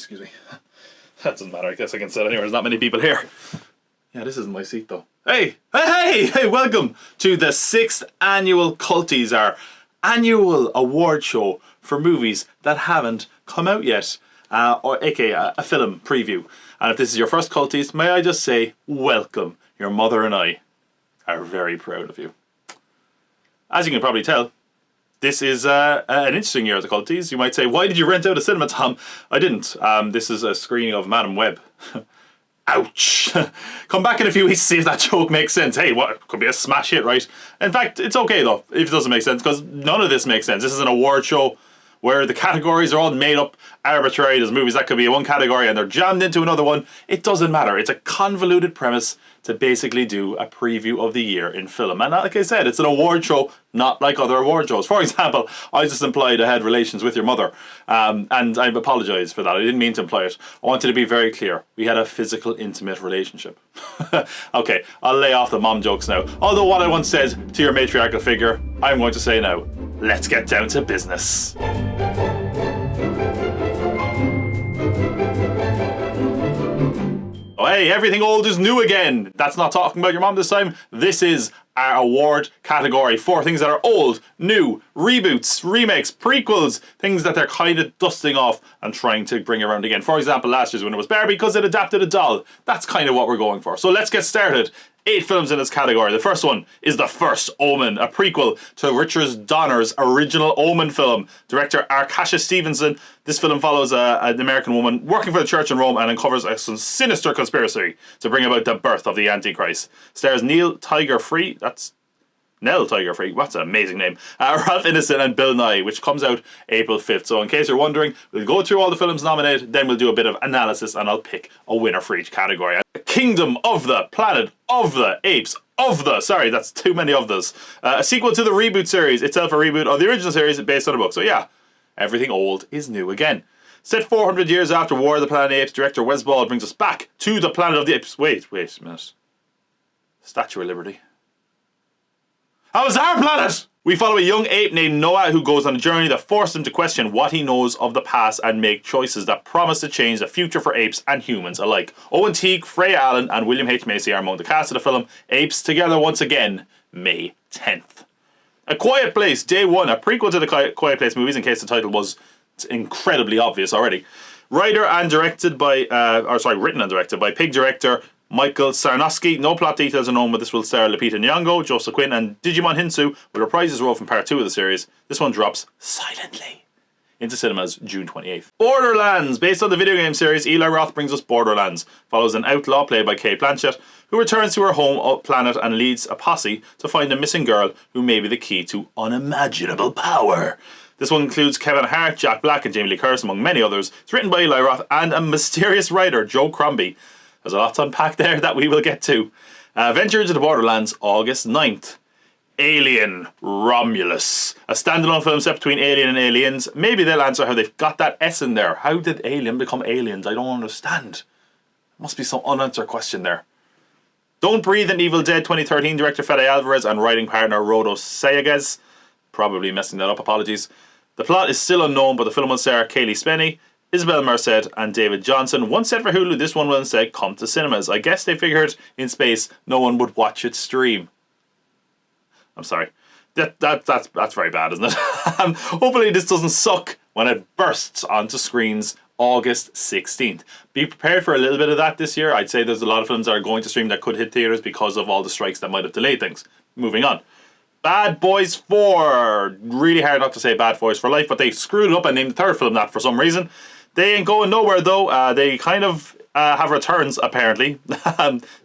excuse me. That doesn't matter. I guess I can sit anywhere. There's not many people here. Yeah, this isn't my seat though. Hey, welcome to the 6th annual Culties, our annual award show for movies that haven't come out yet, or aka a film preview. And if this is your first Culties, may I just say, welcome. Your mother and I are very proud of you. As you can probably tell, this is an interesting year at the Culties. You might say, why did you rent out a cinema, Tom? I didn't. This is a screening of Madam Web. Ouch. Come back in a few weeks to see if that joke makes sense. Hey, what? Could be a smash hit, right? In fact, it's okay though, if it doesn't make sense, because none of this makes sense. This is an award show where the categories are all made up arbitrary. There's movies that could be one category and they're jammed into another one. It doesn't matter. It's a convoluted premise to basically do a preview of the year in film. And like I said, it's an award show, not like other award shows. For example, I just implied I had relations with your mother. And I apologise for that. I didn't mean to imply it. I wanted to be very clear. We had a physical, intimate relationship. Okay, I'll lay off the mom jokes now. Although what I once said to your matriarchal figure, I'm going to say now. Let's get down to business. Oh, hey, everything old is new again. That's not talking about your mom this time. This is our award category for things that are old, new, reboots, remakes, prequels, things that they're kind of dusting off and trying to bring around again. For example, last year's winner was Barbie because it adapted a doll. That's kind of what we're going for. So let's get started. 8 films in this category. The first one is The First Omen, a prequel to Richard Donner's original Omen film. Director Arkasha Stevenson. This film follows an American woman working for the church in Rome and uncovers a sinister conspiracy to bring about the birth of the Antichrist. Stars Nell Tiger Free. What's an amazing name. Ralph Ineson and Bill Nye, which comes out April 5th. So in case you're wondering, we'll go through all the films nominated, then we'll do a bit of analysis and I'll pick a winner for each category. Kingdom of the Planet of the Apes of the, sorry, that's too many of those. A sequel to the reboot series, itself a reboot of the original series based on a book. So yeah, everything old is new again. Set 400 years after War of the Planet of the Apes, director Wes Ball brings us back to the Planet of the Apes. Wait a minute. Statue of Liberty. How is our planet? We follow a young ape named Noah who goes on a journey that forces him to question what he knows of the past and make choices that promise to change the future for apes and humans alike. Owen Teague, Freya Allen and William H. Macy are among the cast of the film. Apes Together Once Again, May 10th. A Quiet Place, Day 1, a prequel to the Quiet Place movies in case the title was incredibly obvious already. Written and directed by Pig director Michael Sarnowski. No plot details are known, but this will star Lupita Nyong'o, Joseph Quinn and Digimon Hinsu will reprise his role from part 2 of the series. This one drops silently into cinemas June 28th. Borderlands, based on the video game series, Eli Roth brings us Borderlands. Follows an outlaw played by Cate Blanchett, who returns to her home planet and leads a posse to find a missing girl who may be the key to unimaginable power. This one includes Kevin Hart, Jack Black and Jamie Lee Curtis, among many others. It's written by Eli Roth and a mysterious writer, Joe Crombie. There's a lot to unpack there that we will get to. Venture into the Borderlands, August 9th. Alien Romulus. A standalone film set between Alien and Aliens. Maybe they'll answer how they've got that S in there. How did Alien become aliens? I don't understand. Must be some unanswered question there. Don't Breathe and Evil Dead 2013 director Fede Alvarez and writing partner Rodo Sayagues. Probably messing that up, apologies. The plot is still unknown, but the film will star Kaylee Spenny, Isabel Merced and David Johnson. Once set for Hulu, this one will instead come to cinemas. I guess they figured in space no one would watch it stream. I'm sorry. That's very bad, isn't it? Hopefully this doesn't suck when it bursts onto screens August 16th. Be prepared for a little bit of that this year. I'd say there's a lot of films that are going to stream that could hit theatres because of all the strikes that might have delayed things. Moving on. Bad Boys 4. Really hard not to say Bad Boys for Life, but they screwed it up and named the third film that for some reason. They ain't going nowhere though. They kind of have returns apparently.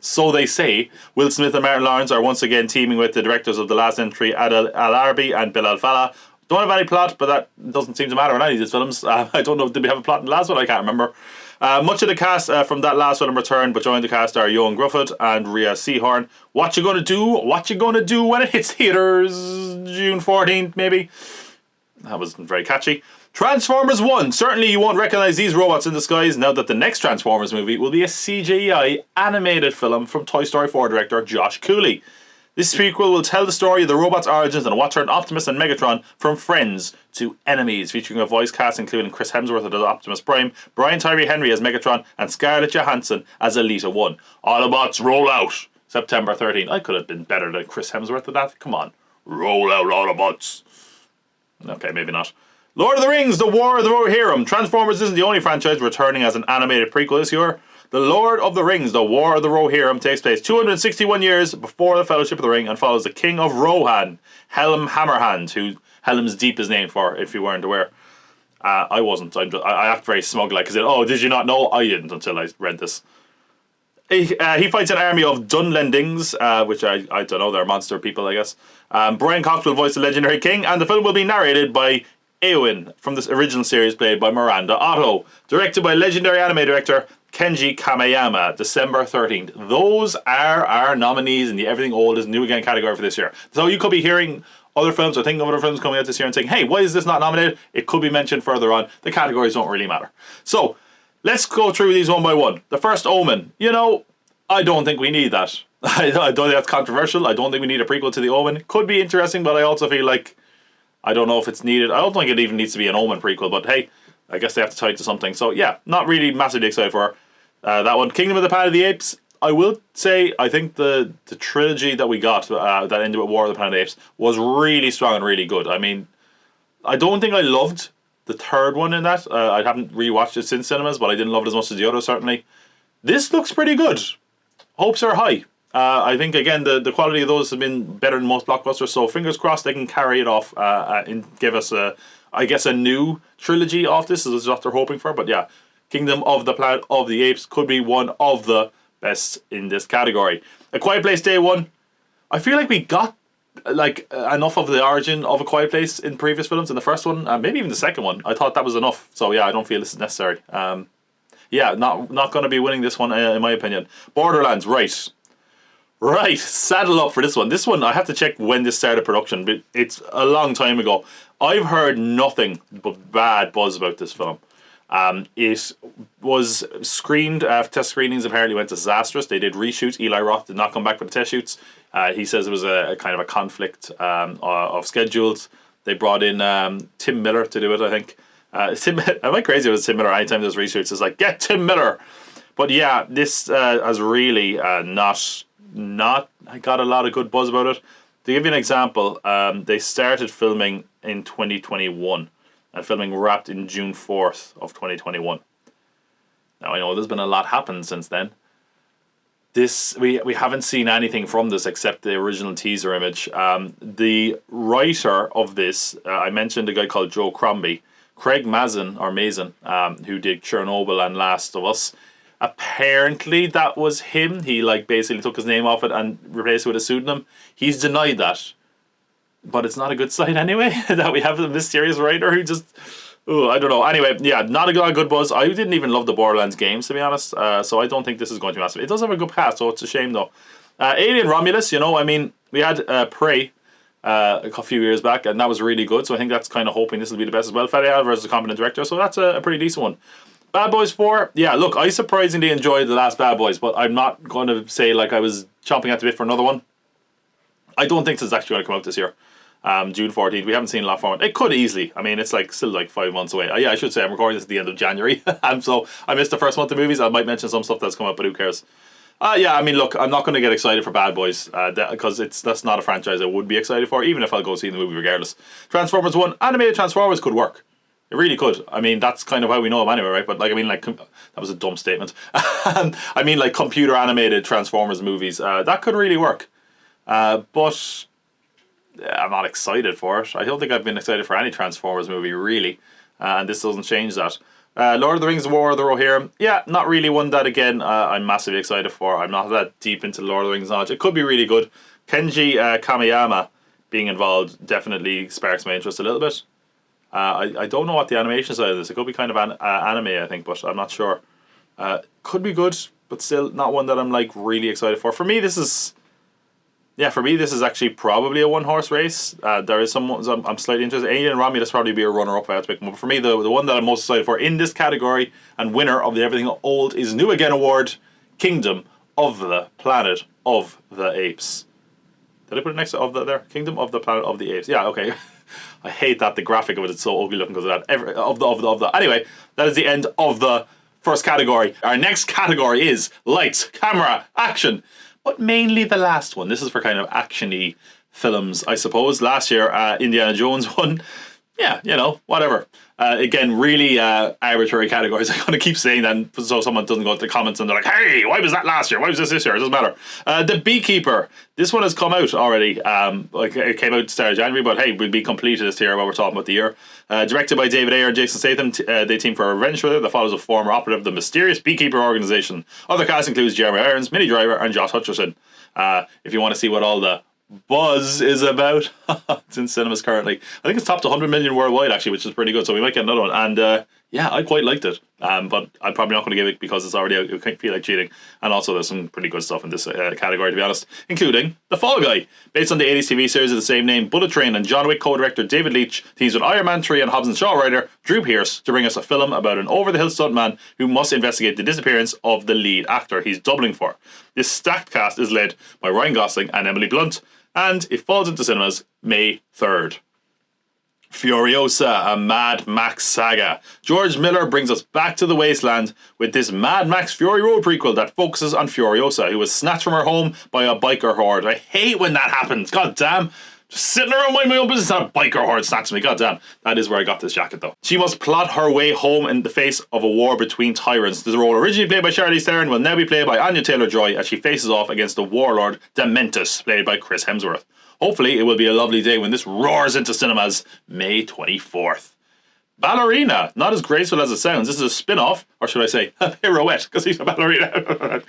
So they say. Will Smith and Martin Lawrence are once again teaming with the directors of The Last Entry, Adel Al-Arbi and Bilal Fallah. Don't have any plot, but that doesn't seem to matter in any of these films. I don't know, did we have a plot in the last one? I can't remember. Much of the cast from that last film returned, but joined the cast are Johan Grufford and Rhea Seehorn. What you gonna do? What you gonna do when it hits theaters? June 14th, maybe? That wasn't very catchy. Transformers 1. Certainly you won't recognise these robots in disguise now that the next Transformers movie will be a CGI animated film from Toy Story 4 director Josh Cooley. This prequel will tell the story of the robot's origins and what turned Optimus and Megatron from friends to enemies, featuring a voice cast including Chris Hemsworth as Optimus Prime, Brian Tyree Henry as Megatron, and Scarlett Johansson as Elita 1. Autobots roll out! September 13th. I could have been better than Chris Hemsworth at that. Come on. Roll out, Autobots. Okay, maybe not. Lord of the Rings, The War of the Rohirrim. Transformers isn't the only franchise returning as an animated prequel this year. The Lord of the Rings, The War of the Rohirrim takes place 261 years before the Fellowship of the Ring and follows the King of Rohan, Helm Hammerhand, who Helm's Deep is named for, if you weren't aware. I wasn't. I act very smug, like, because, oh, did you not know? I didn't until I read this. He fights an army of Dunlendings, which I don't know, they're monster people, I guess. Brian Cox will voice the legendary king, and the film will be narrated by Eowyn from this original series played by Miranda Otto. Directed by legendary anime director Kenji Kameyama, December 13th. Those are our nominees in the Everything Old is New Again category for this year. So you could be hearing other films or thinking of other films coming out this year and saying, hey, why is this not nominated? It could be mentioned further on. The categories don't really matter. So, let's go through these one by one. The first, Omen. You know, I don't think we need that. I don't think that's controversial. I don't think we need a prequel to The Omen. Could be interesting, but I also feel like I don't know if it's needed. I don't think it even needs to be an Omen prequel, but hey, I guess they have to tie it to something. So yeah, not really massively excited for that one. Kingdom of the Planet of the Apes. I will say I think the trilogy that we got that ended with War of the Planet of the Apes was really strong and really good. I mean, I don't think I loved the third one in that. I haven't rewatched it since cinemas, but I didn't love it as much as the other, certainly. This looks pretty good. Hopes are high. I think, again, the quality of those have been better than most blockbusters, so fingers crossed they can carry it off and give us, I guess, a new trilogy off this, is what they're hoping for. But yeah, Kingdom of the Planet of the Apes could be one of the best in this category. A Quiet Place Day 1. I feel like we got enough of the origin of A Quiet Place in previous films. In the first one, maybe even the second one, I thought that was enough. So yeah, I don't feel this is necessary. Yeah, not going to be winning this one in my opinion. Borderlands, right, saddle up for this one. This one, I have to check when this started production, but it's a long time ago. I've heard nothing but bad buzz about this film. It was screened, test screenings apparently went disastrous. They did reshoots. Eli Roth did not come back for the test shoots. He says it was a kind of a conflict of schedules. They brought in Tim Miller to do it, I think. Am I crazy with Tim Miller? Anytime there's reshoots, it's like, get Tim Miller! But yeah, this has really not I got a lot of good buzz about it. To give you an example, they started filming in 2021 and filming wrapped in June 4th of 2021. Now I know there's been a lot happened since then. This we haven't seen anything from this except the original teaser image. The writer of this, I mentioned a guy called Joe Crombie, Craig Mazin, who did Chernobyl and Last of Us. Apparently that was him. He basically took his name off it and replaced it with a pseudonym. He's denied that. But it's not a good sign anyway, that we have a mysterious writer who just... Oh, I don't know. Anyway, yeah, not a lot of good buzz. I didn't even love the Borderlands games, to be honest. So I don't think this is going to be massive. It does have a good cast, so it's a shame though. Alien Romulus, I mean, we had Prey a few years back, and that was really good. So I think that's kind of hoping this will be the best as well. Fede Alvarez is a competent director, so that's a pretty decent one. Bad Boys 4, yeah, look, I surprisingly enjoyed the last Bad Boys, but I'm not going to say I was chomping at the bit for another one. I don't think this is actually going to come out this year. June 14th, we haven't seen a lot from it. It could easily. I mean, it's still 5 months away. Yeah, I should say I'm recording this at the end of January. So I missed the first month of movies. I might mention some stuff that's come up, but who cares? Yeah, I mean, look, I'm not going to get excited for Bad Boys because that's not a franchise I would be excited for, even if I'll go see the movie regardless. Transformers 1, animated Transformers could work. It really could. I mean, that's kind of how we know them anyway, right? But that was a dumb statement. I mean, computer animated Transformers movies, that could really work. But I'm not excited for it. I don't think I've been excited for any Transformers movie, really. And this doesn't change that. Lord of the Rings, The War of the Rohirrim. Yeah, not really one that, again, I'm massively excited for. I'm not that deep into Lord of the Rings knowledge. It could be really good. Kenji Kameyama being involved definitely sparks my interest a little bit. I don't know what the animation side of this. It could be kind of anime, I think, but I'm not sure. Could be good, but still not one that I'm really excited for. For me, this is actually probably a one-horse race. There is some ones I'm slightly interested in. Alien Romulus probably be a runner-up if I had to pick one. But for me, the one that I'm most excited for in this category and winner of the Everything Old is New Again award, Kingdom of the Planet of the Apes. Did I put it next to of the there? Kingdom of the Planet of the Apes. Yeah, okay. I hate that the graphic of it is so ugly looking because of that. Of the. Anyway, that is the end of the first category. Our next category is lights, camera, action, but mainly the last one. This is for kind of actiony films, I suppose. Last year, Indiana Jones won. Yeah, you know, whatever. Again, really arbitrary categories. I'm going to keep saying that so someone doesn't go to the comments and they're like, hey, why was that last year? Why was this year? It doesn't matter. The Beekeeper. This one has come out already. It came out at the start of January, but hey, we'll be completed this year while we're talking about the year. Directed by David Ayer and Jason Statham, they team for a revenge thriller that follows a former operative of the mysterious Beekeeper organization. Other cast includes Jeremy Irons, Minnie Driver, and Josh Hutcherson. If you want to see what all the buzz is about, it's in cinemas currently. I think it's topped 100 million worldwide actually, which is pretty good, so we might get another one. And yeah, I quite liked it, but I'm probably not going to give it because it's already out. It can't feel like cheating. And also there's some pretty good stuff in this category, to be honest, including The Fall Guy, based on the 80s TV series of the same name. Bullet Train and John Wick co-director David Leitch teams with Iron Man 3 and Hobbs and Shaw writer Drew Pearce to bring us a film about an over-the-hill stuntman who must investigate the disappearance of the lead actor he's doubling for. This stacked cast is led by Ryan Gosling and Emily Blunt, and it falls into cinemas May 3rd. Furiosa, a Mad Max saga. George Miller brings us back to the wasteland with this Mad Max Fury Road prequel that focuses on Furiosa, who was snatched from her home by a biker horde. I hate when that happens. God damn. Just sitting around minding my own business and a biker horde snatches me. God damn. That is where I got this jacket though. She must plot her way home in the face of a war between tyrants. The role originally played by Charlize Theron will now be played by Anya Taylor-Joy as she faces off against the warlord Dementus, played by Chris Hemsworth. Hopefully it will be a lovely day when this roars into cinemas May 24th. Ballerina, not as graceful as it sounds. This is a spin-off, or should I say a pirouette, because he's a ballerina.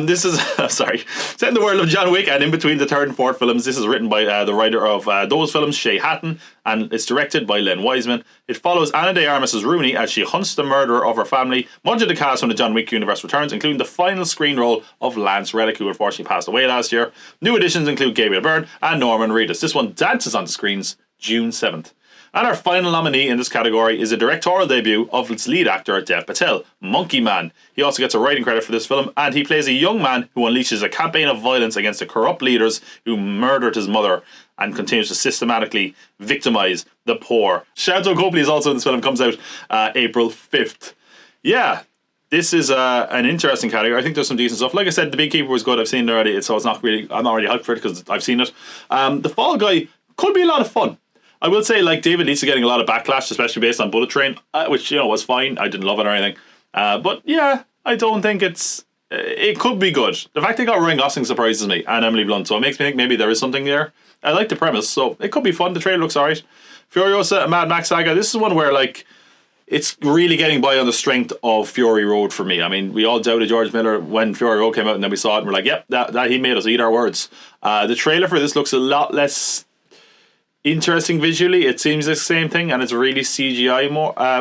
This is, sorry, set in the world of John Wick and in between the third and fourth films. This is written by the writer of those films, Shay Hatton, and it's directed by Len Wiseman. It follows Ana de Armas' Rooney as she hunts the murderer of her family. Much of the cast from the John Wick universe returns, including the final screen role of Lance Reddick, who unfortunately passed away last year. New additions include Gabriel Byrne and Norman Reedus. This one dances on the screens June 7th. And our final nominee in this category is a directorial debut of its lead actor, Dev Patel, Monkey Man. He also gets a writing credit for this film, and he plays a young man who unleashes a campaign of violence against the corrupt leaders who murdered his mother and continues to systematically victimize the poor. Shanto Copley is also in this film, comes out April 5th. Yeah, this is an interesting category. I think there's some decent stuff. Like I said, The Beekeeper was good. I've seen it already, so I'm not really hyped for it because I've seen it. The Fall Guy could be a lot of fun. I will say, like, David Leitch is getting a lot of backlash, especially based on Bullet Train, which, you know, was fine. I didn't love it or anything. But yeah, I don't think it could be good. The fact they got Ryan Gosling surprises me, and Emily Blunt, so it makes me think maybe there is something there. I like the premise, so it could be fun. The trailer looks alright. Furiosa, a Mad Max saga. This is one where, like, it's really getting by on the strength of Fury Road for me. I mean, we all doubted George Miller when Fury Road came out, and then we saw it and we're like, yep, that he made us eat our words. The trailer for this looks a lot less interesting visually. It seems the same thing, and it's really CGI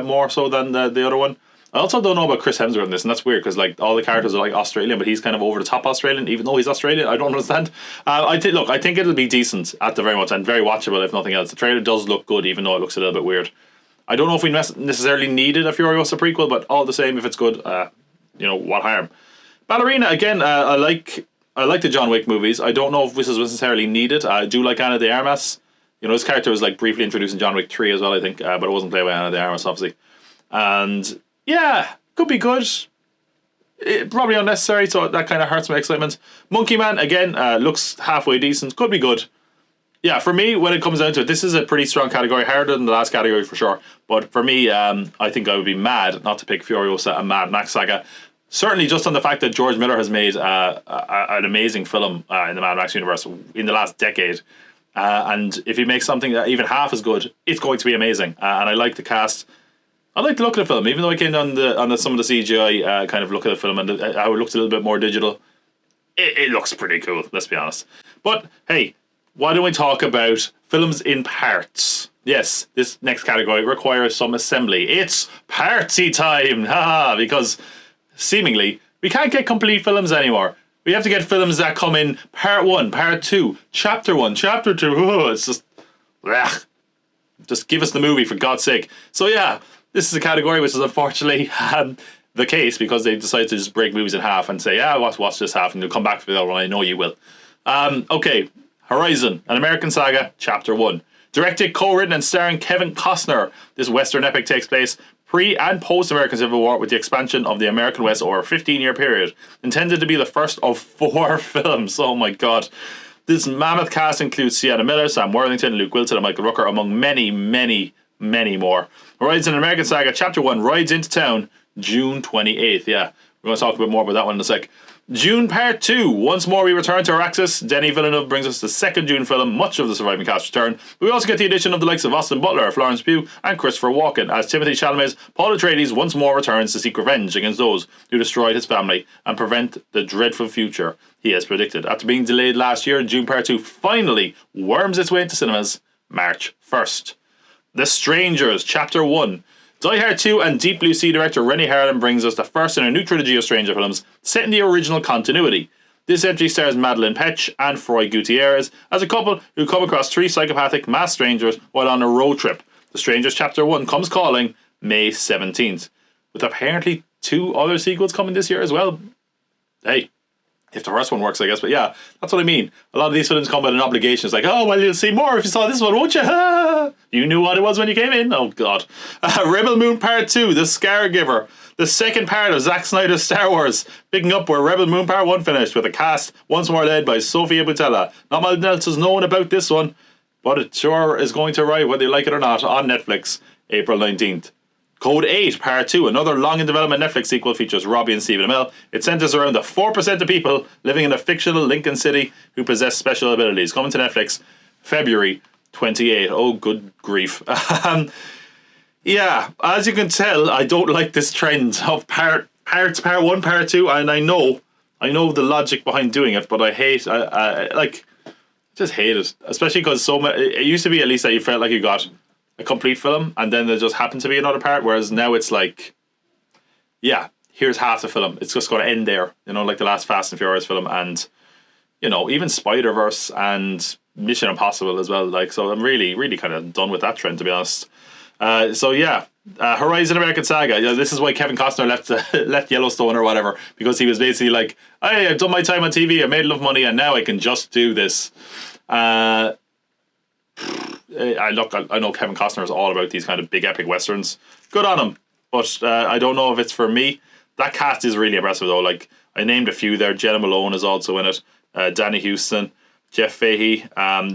more so than the other one. I also don't know about Chris Hemsworth in this, and that's weird because like all the characters are like Australian, but he's kind of over the top Australian, even though he's Australian. I don't understand. I think it'll be decent at the very much and very watchable if nothing else. The trailer does look good, even though it looks a little bit weird. I don't know if we necessarily needed a Furiosa prequel, but all the same, if it's good, you know, what harm? Ballerina again. I like the John Wick movies. I don't know if this is necessarily needed. I do like Ana de Armas. You know, his character was like briefly introduced in John Wick 3 as well, I think, but it wasn't played by Ana de Armas, obviously. And yeah, could be good. Probably unnecessary, so that kind of hurts my excitement. Monkey Man, again, looks halfway decent, could be good. Yeah, for me, when it comes down to it, this is a pretty strong category, harder than the last category for sure. But for me, I think I would be mad not to pick Furiosa and Mad Max saga. Certainly just on the fact that George Miller has made an amazing film in the Mad Max universe in the last decade. And if he makes something that even half as good, it's going to be amazing. And I like the cast. I like the look of the film, even though I came on some of the CGI kind of look of the film and how it looks a little bit more digital. It looks pretty cool, let's be honest. But hey, why don't we talk about films in parts? Yes, this next category requires some assembly. It's partsy time, because seemingly we can't get complete films anymore. We have to get films that come in part 1, part 2, chapter 1, chapter 2. Oh, it's just, ugh. Just give us the movie for God's sake. So yeah, this is a category which is unfortunately the case because they decided to just break movies in half and say, yeah, watch this half and you'll come back for the other one. I know you will. Okay, Horizon, an American Saga, Chapter 1. Directed, co-written and starring Kevin Costner, this Western epic takes place pre- and post-American Civil War with the expansion of the American West over a 15-year period. Intended to be the first of 4 films. Oh my god. This mammoth cast includes Sienna Miller, Sam Worthington, Luke Wilson and Michael Rooker, among many, many, many more. Horizon, an American Saga, Chapter 1 rides into town June 28th. Yeah, we're going to talk a bit more about that one in a sec. Dune Part 2. Once more we return to our axis. Denis Villeneuve brings us the second Dune film. Much of the surviving cast return. But we also get the addition of the likes of Austin Butler, Florence Pugh and Christopher Walken. As Timothée Chalamet's Paul Atreides once more returns to seek revenge against those who destroyed his family and prevent the dreadful future he has predicted. After being delayed last year, Dune Part 2 finally worms its way into cinemas March 1st. The Strangers, Chapter 1. Die Hard 2 and Deep Blue Sea director Rennie Harlin brings us the first in a new trilogy of Stranger films set in the original continuity. This entry stars Madeleine Petsch and Froy Gutierrez as a couple who come across 3 psychopathic mass strangers while on a road trip. The Strangers Chapter 1 comes calling May 17th, with apparently 2 other sequels coming this year as well. Hey, if the first one works, I guess. But yeah, that's what I mean. A lot of these films come with an obligation. It's like, oh, well, you'll see more if you saw this one, won't you? You knew what it was when you came in. Oh, God. Rebel Moon Part 2, The Scargiver. The second part of Zack Snyder's Star Wars, picking up where Rebel Moon Part 1 finished, with a cast once more led by Sofia Boutella. Not much else is known about this one, but it sure is going to arrive, whether you like it or not, on Netflix, April 19th. Code 8, Part 2, another long-in-development Netflix sequel, features Robbie and Stephen Amell. It centers around the 4% of people living in a fictional Lincoln City who possess special abilities. Coming to Netflix, February 28th. Oh, good grief. Yeah, as you can tell, I don't like this trend of part 1, Part 2, and I know the logic behind doing it, but I hate, just hate it. Especially because it used to be at least that you felt like you got a complete film, and then there just happened to be another part, whereas now it's like, yeah, here's half the film. It's just going to end there, like the last Fast and Furious film, and, even Spider-Verse and Mission Impossible as well. So I'm really, really kind of done with that trend, to be honest. Horizon American Saga. This is why Kevin Costner left Yellowstone or whatever, because he was basically like, hey, I've done my time on TV, I made enough money, and now I can just do this. I know Kevin Costner is all about these kind of big epic westerns. Good on him, but I don't know if it's for me. That cast is really impressive though. Like, I named a few there. Jenna Malone is also in it. Danny Houston, Jeff Fahey,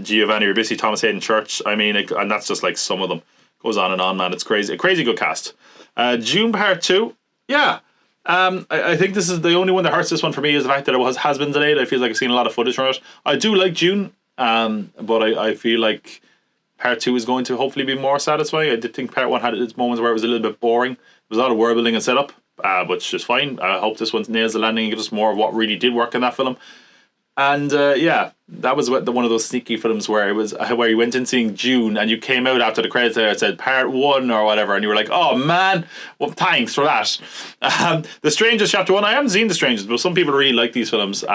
Giovanni Ribisi, Thomas Hayden Church. I mean, and that's just like some of them. Goes on and on, man. It's crazy. A crazy good cast. Dune Part 2. Yeah. I think this is the only one that hurts this one for me, is the fact that it has been delayed. I feel like I've seen a lot of footage from it. I do like Dune, but I feel like Part 2 is going to hopefully be more satisfying. I did think Part 1 had its moments where it was a little bit boring. There was a lot of world building and setup, but it's just fine. I hope this one nails the landing and gives us more of what really did work in that film. And yeah, that was one of those sneaky films where it was where you went in seeing Dune and you came out after the credits there, it said Part 1 or whatever, and you were like, oh man, well thanks for that. The Strangers Chapter 1, I haven't seen The Strangers, but some people really like these films.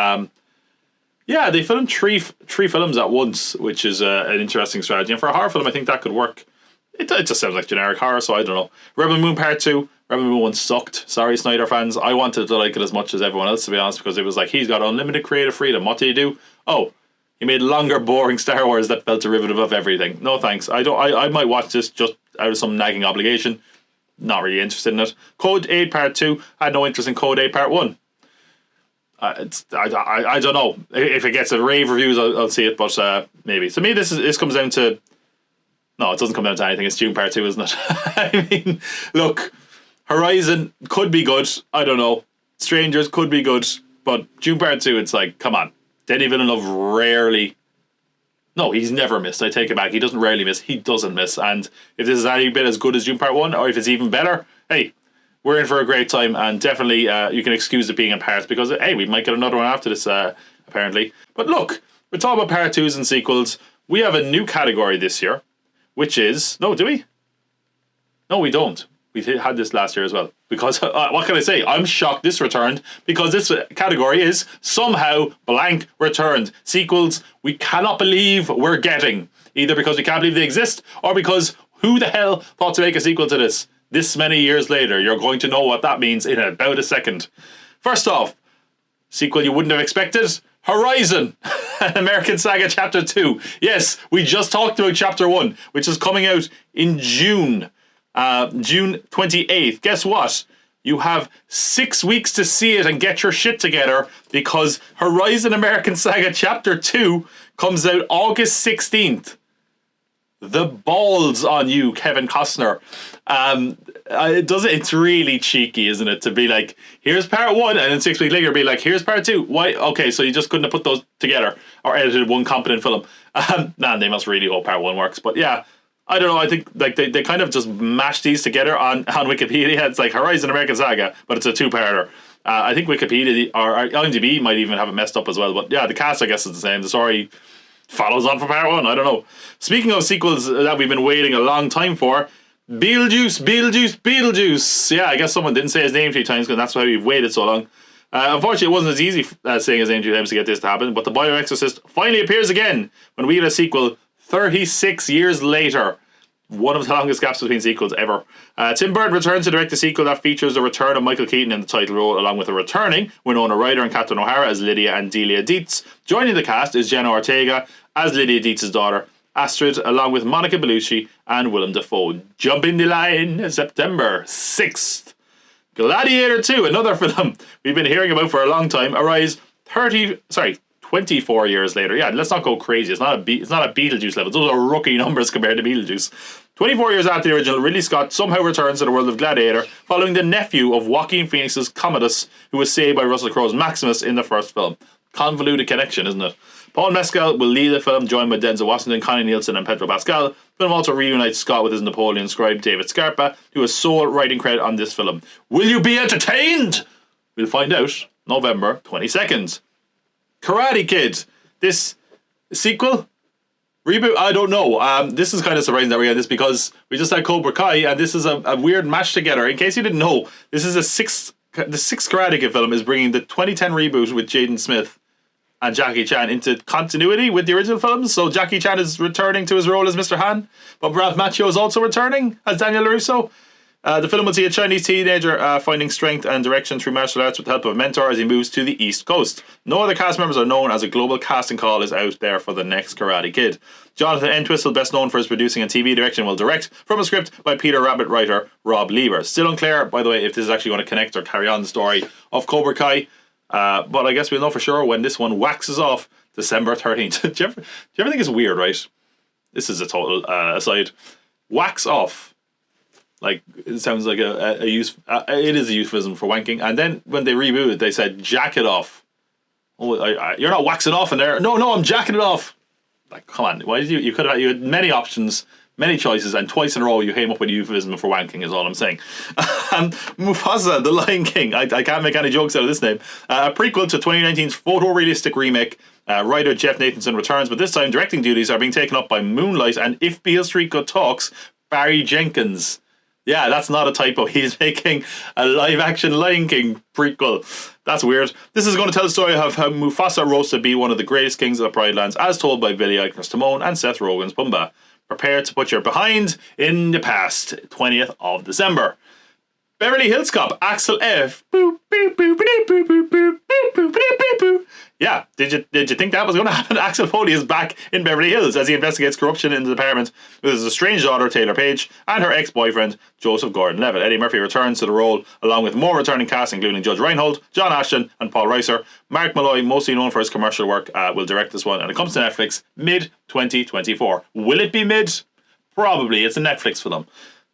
Yeah, they filmed three films at once, which is an interesting strategy. And for a horror film, I think that could work. It just sounds like generic horror, so I don't know. Rebel Moon Part 2. Rebel Moon 1 sucked. Sorry, Snyder fans. I wanted to like it as much as everyone else, to be honest, because it was like, he's got unlimited creative freedom. What did he do? Oh, he made longer, boring Star Wars that felt derivative of everything. No thanks. I might watch this just out of some nagging obligation. Not really interested in it. Code 8 Part 2. I had no interest in Code 8 Part 1. I don't know. If it gets a rave reviews, I'll see it, but maybe. To me, this comes down to... No, it doesn't come down to anything. It's Dune Part 2, isn't it? I mean, look, Horizon could be good. I don't know. Strangers could be good. But Dune Part 2, it's like, come on. Denis Villeneuve rarely... No, he's never missed. I take it back. He doesn't rarely miss. He doesn't miss. And if this is any bit as good as Dune Part 1, or if it's even better, hey, we're in for a great time. And definitely you can excuse it being in parts, because, hey, we might get another one after this, apparently. But look, we're talking about Part 2s and sequels. We have a new category this year, which is... No, do we? No, we don't. We had this last year as well. Because, what can I say? I'm shocked this returned, because this category is somehow blank returned. Sequels we cannot believe we're getting. Either because we can't believe they exist, or because who the hell thought to make a sequel to this many years later? You're going to know what that means in about a second. First off, sequel you wouldn't have expected, Horizon, an American Saga Chapter 2. Yes, we just talked about Chapter 1, which is coming out in June. June 28th. Guess what? You have 6 weeks to see it and get your shit together, because Horizon American Saga Chapter 2 comes out August 16th. The balls on you, Kevin Costner. It's really cheeky, isn't it? To be like, here's part 1, and then 6 weeks later be like, here's part 2. Why? Okay, so you just couldn't have put those together or edited one competent film. They must really hope part 1 works. But yeah, I don't know. I think like they kind of just mashed these together on Wikipedia. It's like Horizon American Saga, but it's a 2-parter. I think Wikipedia or IMDb might even have it messed up as well. But yeah, the cast, I guess, is the same. The story follows on from part 1. I don't know. Speaking of sequels that we've been waiting a long time for, Beetlejuice. Yeah, I guess someone didn't say his name 3 times, because that's why we've waited so long. Unfortunately, it wasn't as easy saying his name 3 times to get this to happen, but the bioexorcist finally appears again when we get a sequel 36 years later. One of the longest gaps between sequels ever. Tim Burton returns to direct a sequel that features the return of Michael Keaton in the title role, along with a returning Winona Ryder and Catherine O'Hara as Lydia and Delia Dietz. Joining the cast is Jenna Ortega as Lydia Dietz's daughter, Astrid, along with Monica Bellucci and Willem Dafoe. Jumping the line, September 6th. Gladiator 2, another film we've been hearing about for a long time, arrives 24 years later. Yeah, let's not go crazy. It's not a Beetlejuice level. Those are rookie numbers compared to Beetlejuice. 24 years after the original, Ridley Scott somehow returns to the world of Gladiator, following the nephew of Joaquin Phoenix's Commodus, who was saved by Russell Crowe's Maximus in the first film. Convoluted connection, isn't it? Paul Mescal will lead the film, joined by Denzel Washington, Connie Nielsen and Pedro Pascal. The film also reunites Scott with his Napoleon scribe David Scarpa, who has sole writing credit on this film. Will you be entertained? We'll find out November 22nd. Karate Kid. This sequel? Reboot? I don't know. This is kind of surprising that we had this, because we just had Cobra Kai, and this is a weird mash together. In case you didn't know, this is the sixth Karate Kid film is bringing the 2010 reboot with Jaden Smith and Jackie Chan into continuity with the original films. So Jackie Chan is returning to his role as Mr. Han, but Ralph Macchio is also returning as Daniel LaRusso. The film will see a Chinese teenager finding strength and direction through martial arts with the help of a mentor as he moves to the East Coast. No other cast members are known, as a global casting call is out there for the next Karate Kid. Jonathan Entwistle, best known for his producing and TV direction, will direct from a script by Peter Rabbit writer Rob Lieber. Still unclear, by the way, if this is actually going to connect or carry on the story of Cobra Kai. But I guess we'll know for sure when this one waxes off December 13th. do you ever think it's weird, right? This is a total aside. wax off. Like, it sounds like a use. It is a euphemism for wanking. And then when they rebooted, they said jack it off. Oh, you're not waxing off in there. No, I'm jacking it off. Like, come on. Why did you could have, you had many options, many choices, and twice in a row you came up with a euphemism for wanking, is all I'm saying. Mufasa, the Lion King. I can't make any jokes out of this name. A prequel to 2019's photorealistic remake. Writer Jeff Nathanson returns, but this time directing duties are being taken up by Moonlight and If Beale Street Could Talks, Barry Jenkins. Yeah, that's not a typo. He's making a live-action Lion King prequel. That's weird. This is going to tell the story of how Mufasa rose to be one of the greatest kings of the Pride Lands, as told by Billy Eichner's Timon and Seth Rogen's Pumbaa. Prepare to put your behind in the past. 20th of December. Beverly Hills Cop, Axel F. Boop, boop, boop, boop, boop, boop, boop, boop, boop, boop. Yeah, did you think that was going to happen? Axel Foley is back in Beverly Hills as he investigates corruption in the department with his estranged daughter Taylor Page and her ex-boyfriend Joseph Gordon-Levitt. Eddie Murphy returns to the role along with more returning cast including Judge Reinhold, John Ashton and Paul Reiser. Mark Malloy, mostly known for his commercial work, will direct this one, and it comes to Netflix mid-2024. Will it be mid? Probably. It's a Netflix film.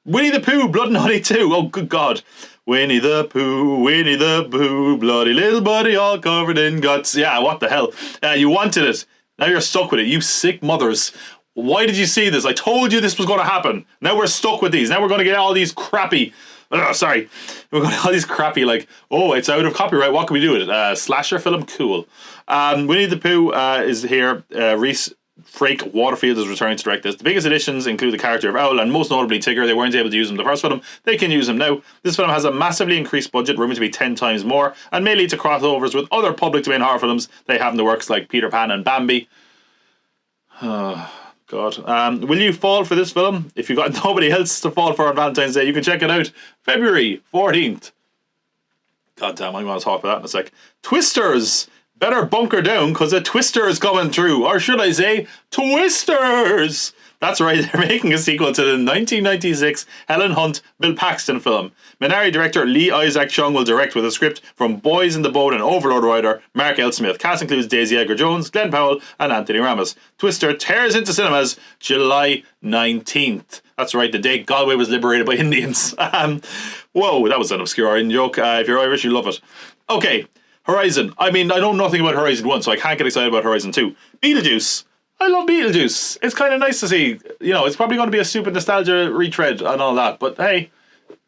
Winnie the Pooh, Blood and Honey 2. Oh, good God. Winnie the Pooh, bloody little buddy all covered in guts. Yeah, what the hell? You wanted it. Now you're stuck with it. You sick mothers. Why did you see this? I told you this was going to happen. Now we're stuck with these. Now we're going to get all these crappy... We're going to get all these crappy, like, oh, it's out of copyright. What can we do with it? Slasher film? Cool. Winnie the Pooh is here. Reese Frake Waterfield is returning to direct this. The biggest additions include the character of Owl and most notably Tigger. They weren't able to use him in the first film. They can use him now. This film has a massively increased budget, rumored to be 10 times more, and may lead to crossovers with other public domain horror films they have in the works, like Peter Pan and Bambi. Oh, God. Will you fall for this film? If you've got nobody else to fall for on Valentine's Day, you can check it out. February 14th. God damn, I'm going to talk about that in a sec. Twisters. Better bunker down because a twister is coming through. Or should I say, twisters! That's right, they're making a sequel to the 1996 Helen Hunt, Bill Paxton film. Minari director Lee Isaac Chung will direct with a script from Boys in the Boat and Overlord writer Mark L. Smith. Cast includes Daisy Edgar-Jones, Glenn Powell and Anthony Ramos. Twister tears into cinemas July 19th. That's right, the day Galway was liberated by Indians. Whoa, that was an obscure joke. If you're Irish, you love it. Okay, Horizon. I mean, I know nothing about Horizon 1, so I can't get excited about Horizon 2. Beetlejuice. I love Beetlejuice. It's kind of nice to see. You know, it's probably going to be a stupid nostalgia retread and all that, but hey,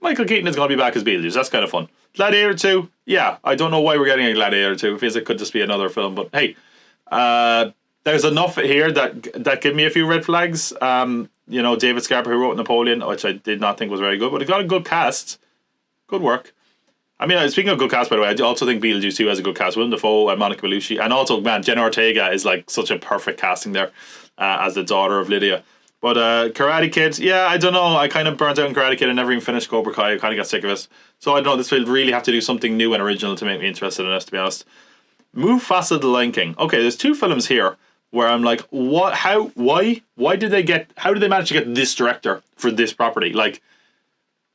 Michael Keaton is going to be back as Beetlejuice. That's kind of fun. Gladiator 2, yeah, I don't know why we're getting a Gladiator 2. It feels it could just be another film, but hey, there's enough here that give me a few red flags. You know, David Scarpa, who wrote Napoleon, which I did not think was very good, but it got a good cast. Good work. I mean, speaking of good cast, by the way, I also think Beetlejuice 2 has a good cast. Willem Dafoe and Monica Bellucci. And also, man, Jenna Ortega is like such a perfect casting there as the daughter of Lydia. But Karate Kid, yeah, I don't know. I kind of burnt out in Karate Kid and never even finished Cobra Kai. I kind of got sick of it. So I don't know, this will really have to do something new and original to make me interested in this, to be honest. Mufasa the Lion King. Okay, there's two films here where I'm like, what, how, why did they manage to get this director for this property? Like,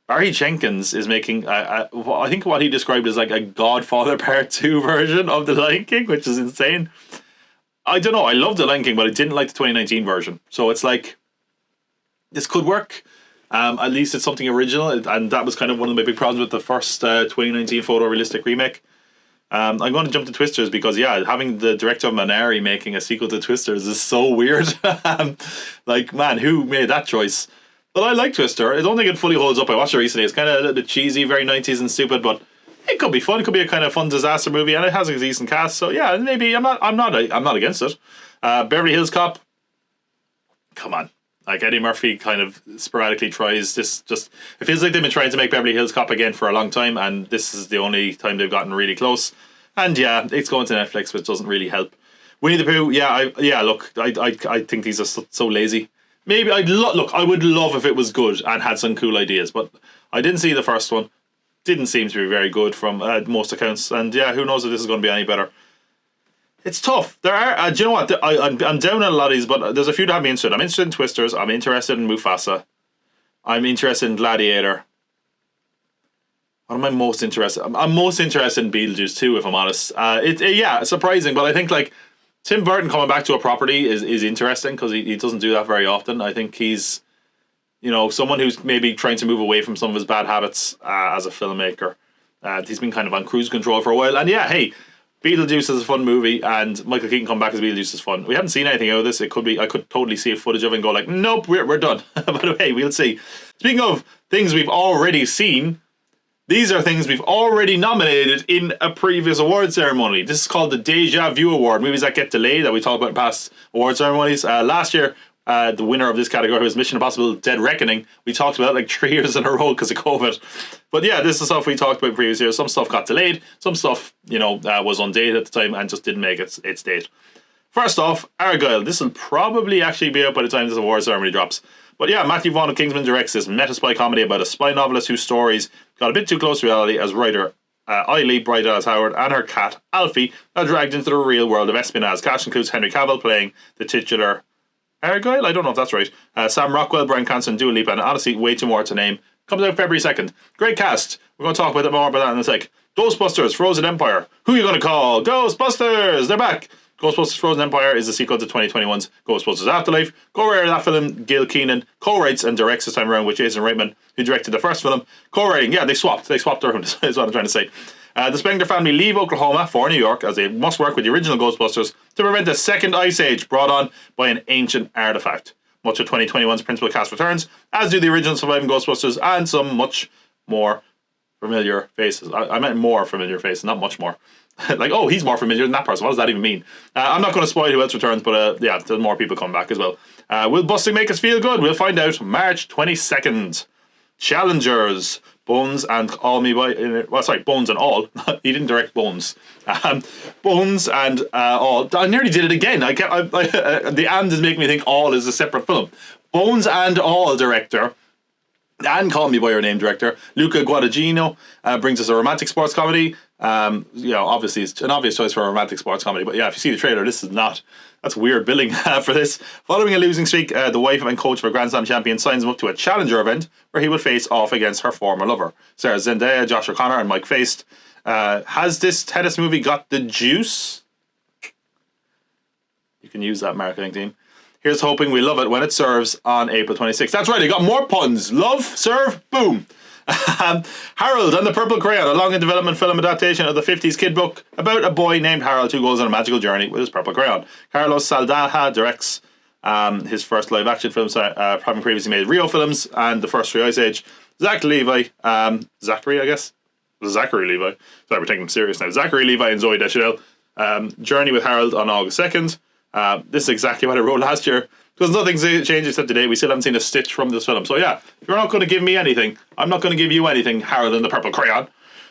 Barry Jenkins is making, I think what he described as like a Godfather Part 2 version of The Lion King, which is insane. I don't know, I love The Lion King, but I didn't like the 2019 version. So it's like, this could work. At least it's something original, and that was kind of one of my big problems with the first 2019 photorealistic remake. I'm going to jump to Twisters because, yeah, having the director of Minari making a sequel to Twisters is so weird. Like, man, who made that choice? But I like Twister. I don't think it fully holds up. I watched it recently. It's kind of a little bit cheesy, very 90s and stupid, but it could be fun. It could be a kind of fun disaster movie, and it has a decent cast. So yeah, maybe I'm not against it. Beverly Hills Cop. Come on, like Eddie Murphy kind of sporadically tries this. Just it feels like they've been trying to make Beverly Hills Cop again for a long time, and this is the only time they've gotten really close. And yeah, it's going to Netflix, which doesn't really help. Winnie the Pooh. Yeah, look, I think these are so lazy. Maybe I would love if it was good and had some cool ideas, but I didn't see the first one. Didn't seem to be very good from most accounts, and yeah, who knows if this is going to be any better. It's tough. There are, do you know what? I'm down on a lot of these, but there's a few that have me interested. I'm interested in Twisters. I'm interested in Mufasa. I'm interested in Gladiator. What am I most interested? I'm most interested in Beetlejuice 2, if I'm honest. Yeah, surprising, but I think like Tim Burton coming back to a property is interesting because he doesn't do that very often. I think he's, you know, someone who's maybe trying to move away from some of his bad habits as a filmmaker. He's been kind of on cruise control for a while. And yeah, hey, Beetlejuice is a fun movie, and Michael Keaton come back as Beetlejuice is fun. We haven't seen anything out of this. I could totally see footage of it and go like, nope, we're done. But hey, we'll see. Speaking of things we've already seen, these are things we've already nominated in a previous award ceremony. This is called the Deja Vu Award. Movies that get delayed that we talked about in past award ceremonies. Last year, the winner of this category was Mission Impossible Dead Reckoning. We talked about it like 3 years in a row because of COVID. But yeah, this is stuff we talked about previous years. Some stuff got delayed. Some stuff, you know, was undated at the time and just didn't make its date. First off, Argyle. This will probably actually be out by the time this award ceremony drops. But yeah, Matthew Vaughn of Kingsman directs this meta-spy comedy about a spy novelist whose stories got a bit too close to reality as writer Eiley Bright Alice Howard and her cat, Alfie, are dragged into the real world of espionage. Cast includes Henry Cavill playing the titular Argyle? I don't know if that's right. Sam Rockwell, Bryan Cranston, Dua Lipa, and honestly, way too more to name. Comes out February 2nd. Great cast. We're going to talk about more about that in a sec. Ghostbusters, Frozen Empire. Who are you going to call? Ghostbusters! They're back! Ghostbusters Frozen Empire is the sequel to 2021's Ghostbusters Afterlife. Co-writer of that film, Gil Keenan, co-writes and directs this time around with Jason Reitman, who directed the first film. Co-writing, yeah, they swapped around, is what I'm trying to say. The Spengler family leave Oklahoma for New York as they must work with the original Ghostbusters to prevent a second ice age brought on by an ancient artifact. Much of 2021's principal cast returns, as do the original surviving Ghostbusters and some much more familiar faces. I meant more familiar faces, not much more. Like, oh, he's more familiar than that person. What does that even mean? I'm not going to spoil who else returns, but yeah, there's more people come back as well. Will busting make us feel good? We'll find out March 22nd. Challengers, Bones and All Me By... Bones and All. He didn't direct Bones. Bones and All. I nearly did it again. The and is making me think All is a separate film. Bones and All director and Call Me By Your Name director Luca Guadagnino brings us a romantic sports comedy. Obviously it's an obvious choice for a romantic sports comedy, but yeah, if you see the trailer, this is not. That's weird billing for this. Following a losing streak, the wife and coach of a Grand Slam champion signs him up to a challenger event where he will face off against her former lover. Sarah Zendaya, Josh O'Connor, and Mike Feist. Has this tennis movie got the juice? You can use that marketing team. Here's hoping we love it when it serves on April 26th. That's right, I got more puns. Love, serve, boom. Harold and the Purple Crayon, a long in development film adaptation of the 50s kid book about a boy named Harold who goes on a magical journey with his purple crayon. Carlos Saldaha directs his first live action film, having previously made Rio films and the first three Ice Age. Zachary Levi. Sorry, we're taking him serious now. Zachary Levi and Zoe Deschanel. Journey with Harold on August 2nd. This is exactly what I wrote last year. Because nothing's changed except today. We still haven't seen a stitch from this film. So yeah, if you're not going to give me anything, I'm not going to give you anything, Harold and the Purple Crayon.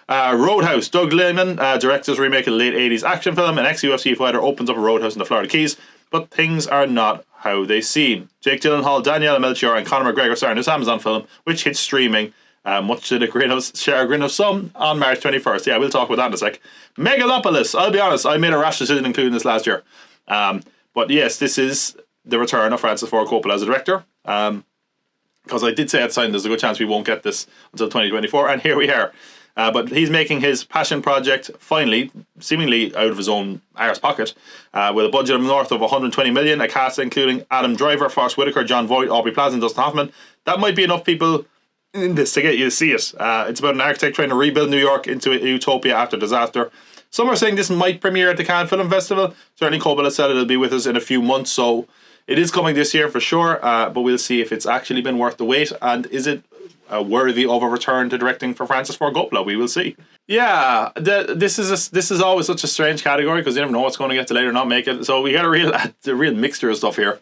Roadhouse. Doug Liman directs his remake of the late 80s action film. An ex-UFC fighter opens up a roadhouse in the Florida Keys, but things are not how they seem. Jake Gyllenhaal, Daniela Melchior, and Conor McGregor star in this Amazon film, which hits streaming, much to the chagrin of some, on March 21st. Yeah, we'll talk about that in a sec. Megalopolis. I'll be honest, I made a rash decision including this last year. But yes, this is the return of Francis Ford Coppola as a director. Because I did say at the time there's a good chance we won't get this until 2024, and here we are. But he's making his passion project finally, seemingly out of his own arse pocket, with a budget of north of 120 million, a cast including Adam Driver, Forrest Whitaker, John Voight, Aubrey Plaza, and Dustin Hoffman. That might be enough people in this to get you to see it. It's about an architect trying to rebuild New York into a utopia after disaster. Some are saying this might premiere at the Cannes Film Festival. Certainly Coppola said it'll be with us in a few months, so it is coming this year for sure, but we'll see if it's actually been worth the wait, and is it worthy of a return to directing for Francis Ford Coppola. We will see. Yeah, this is always such a strange category because you never know what's going to get delayed or not make it. So we got a real mixture of stuff here.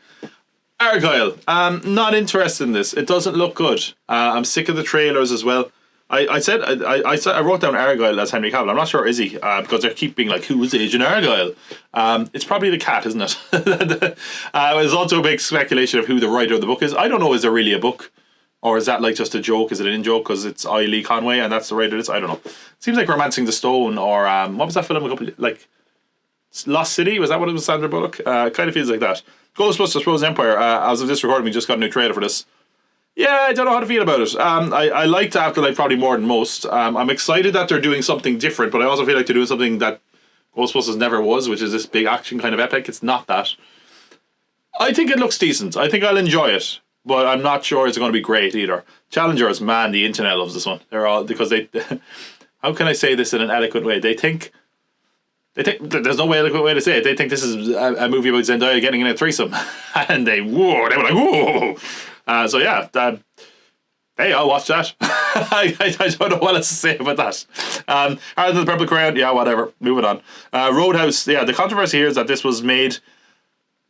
Argyle, not interested in this. It doesn't look good. I'm sick of the trailers as well. I wrote down Argyle as Henry Cavill. I'm not sure is he because they keep being like, who is Agent Argyle? It's probably the cat, isn't it? There's also a big speculation of who the writer of the book is. I don't know. Is there really a book? Or is that like just a joke? Is it an in-joke because it's I. Lee Conway and that's the writer of this? I don't know. It seems like Romancing the Stone or what was that film? Lost City? Was that what it was? Sandra Bullock? Kind of feels like that. Ghostbusters Frozen Empire. As of this recording, we just got a new trailer for this. Yeah, I don't know how to feel about it. I liked Afterlife probably more than most. I'm excited that they're doing something different, but I also feel like they're doing something that Ghostbusters never was, which is this big action kind of epic. It's not that. I think it looks decent. I think I'll enjoy it, but I'm not sure it's going to be great either. Challengers, man, the internet loves this one. They're all because they. How can I say this in an eloquent way? They think there's no eloquent way to say it. They think this is a movie about Zendaya getting in a threesome, and they were like whoa. So yeah, hey, I'll watch that. I don't know what else to say about that. Other than the Purple Crayon, yeah, whatever. Moving on. Roadhouse, yeah, the controversy here is that this was made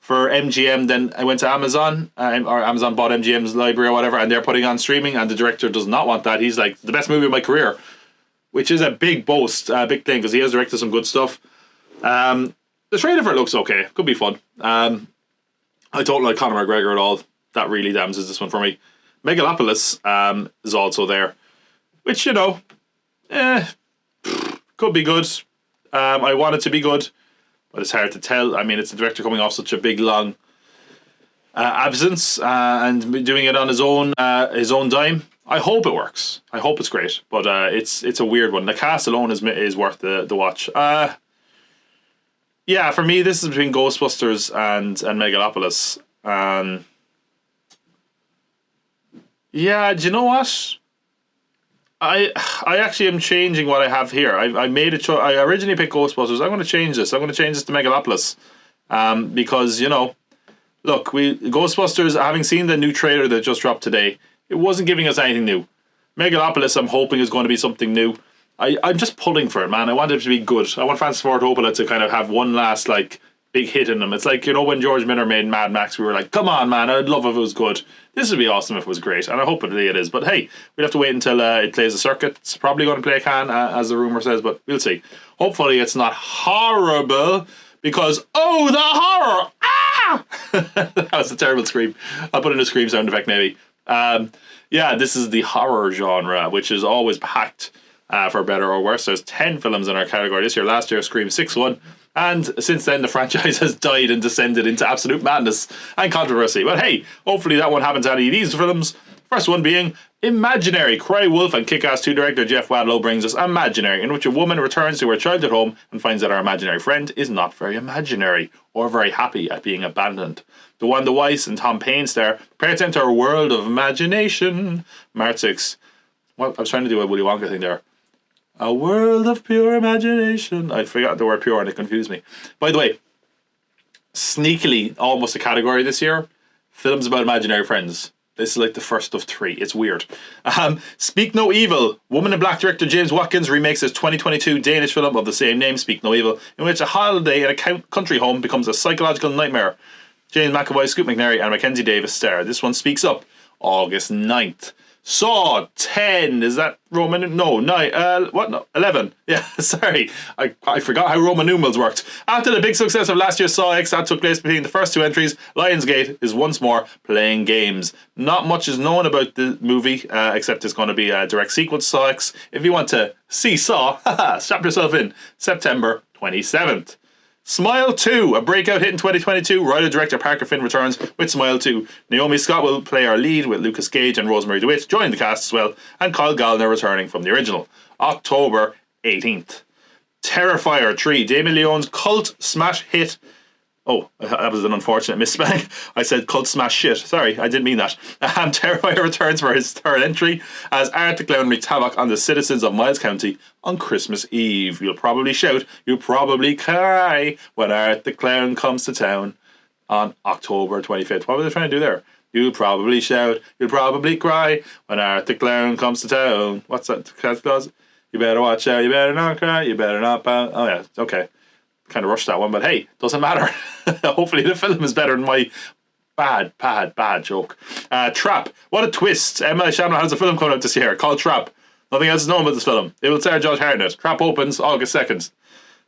for MGM, then I went to Amazon, or Amazon bought MGM's library or whatever, and they're putting on streaming, and the director does not want that. He's like, the best movie of my career, which is a big boast, a big thing, because he has directed some good stuff. The trailer for it looks okay. Could be fun. I don't like Conor McGregor at all. That really damages this one for me. Megalopolis is also there, which, could be good. I want it to be good, but it's hard to tell. I mean, it's the director coming off such a big, long absence and doing it on his own dime. I hope it works. I hope it's great, but it's a weird one. The cast alone is worth the watch. Yeah, for me, this is between Ghostbusters and Megalopolis. Yeah, do you know what? I actually am changing what I have here. I made a choice. I originally picked Ghostbusters. I'm going to change this. I'm going to change this to Megalopolis. Because, look, Ghostbusters, having seen the new trailer that just dropped today, it wasn't giving us anything new. Megalopolis, I'm hoping, is going to be something new. I'm just pulling for it, man. I want it to be good. I want Francis Ford Coppola to kind of have one last, big hit in them. It's like, when George Miller made Mad Max, we were like, come on, man, I'd love if it was good. This would be awesome if it was great, and I hope it is. But hey, we'll have to wait until it plays a circuit. It's probably going to play a Cannes, as the rumour says, but we'll see. Hopefully it's not horrible, because, the horror! Ah! That was a terrible scream. I'll put in a scream sound effect, maybe. Yeah, this is the horror genre, which is always packed, for better or worse. There's 10 films in our category this year. Last year, Scream 6 won. And since then, the franchise has died and descended into absolute madness and controversy. But hey, hopefully that won't happen to any of these films. First one being Imaginary. Cry Wolf and Kick-Ass 2 director Jeff Wadlow brings us Imaginary, in which a woman returns to her childhood home and finds that her imaginary friend is not very imaginary or very happy at being abandoned. Wanda Weiss and Tom Payne star prepare to enter a world of imagination. March 6. Well, I was trying to do a Willy Wonka thing there. A world of pure imagination. I forgot the word pure and it confused me. By the way, sneakily almost a category this year. Films about imaginary friends. This is like the first of 3. It's weird. Speak No Evil. Woman in Black director James Watkins remakes his 2022 Danish film of the same name, Speak No Evil, in which a holiday in a country home becomes a psychological nightmare. James McAvoy, Scoot McNairy and Mackenzie Davis star. This one speaks up. August 9th. Saw 10. Is that Roman? No, 9. What? No, 11. Yeah, sorry. I forgot how Roman numerals worked. After the big success of last year's Saw X that took place between the first 2 entries, Lionsgate is once more playing games. Not much is known about the movie, except it's going to be a direct sequel to Saw X. If you want to see Saw, strap yourself in. September 27th. Smile 2, a breakout hit in 2022. Writer-director Parker Finn returns with Smile 2. Naomi Scott will play our lead with Lucas Gage and Rosemary DeWitt joining the cast as well, and Kyle Gallner returning from the original. October 18th. Terrifier 3, Damien Leone's cult smash hit. Oh, that was an unfortunate misspelling. I said cult smash shit. Sorry, I didn't mean that. Terrifier returns for his 3rd entry as Art the Clown wreaks havoc on the citizens of Miles County on Christmas Eve. You'll probably shout, you'll probably cry when Art the Clown comes to town on October 25th. What were they trying to do there? You'll probably shout, you'll probably cry when Art the Clown comes to town. What's that? Santa Claus? You better watch out, you better not cry, you better not bow. Oh yeah, okay. Kind of rushed that one, but hey, doesn't matter. Hopefully the film is better than my bad joke. Trap. What a twist. Emma Shannon has a film coming out this year called Trap. Nothing else is known about this film. It will star Josh Hartnett. Trap opens August 2nd.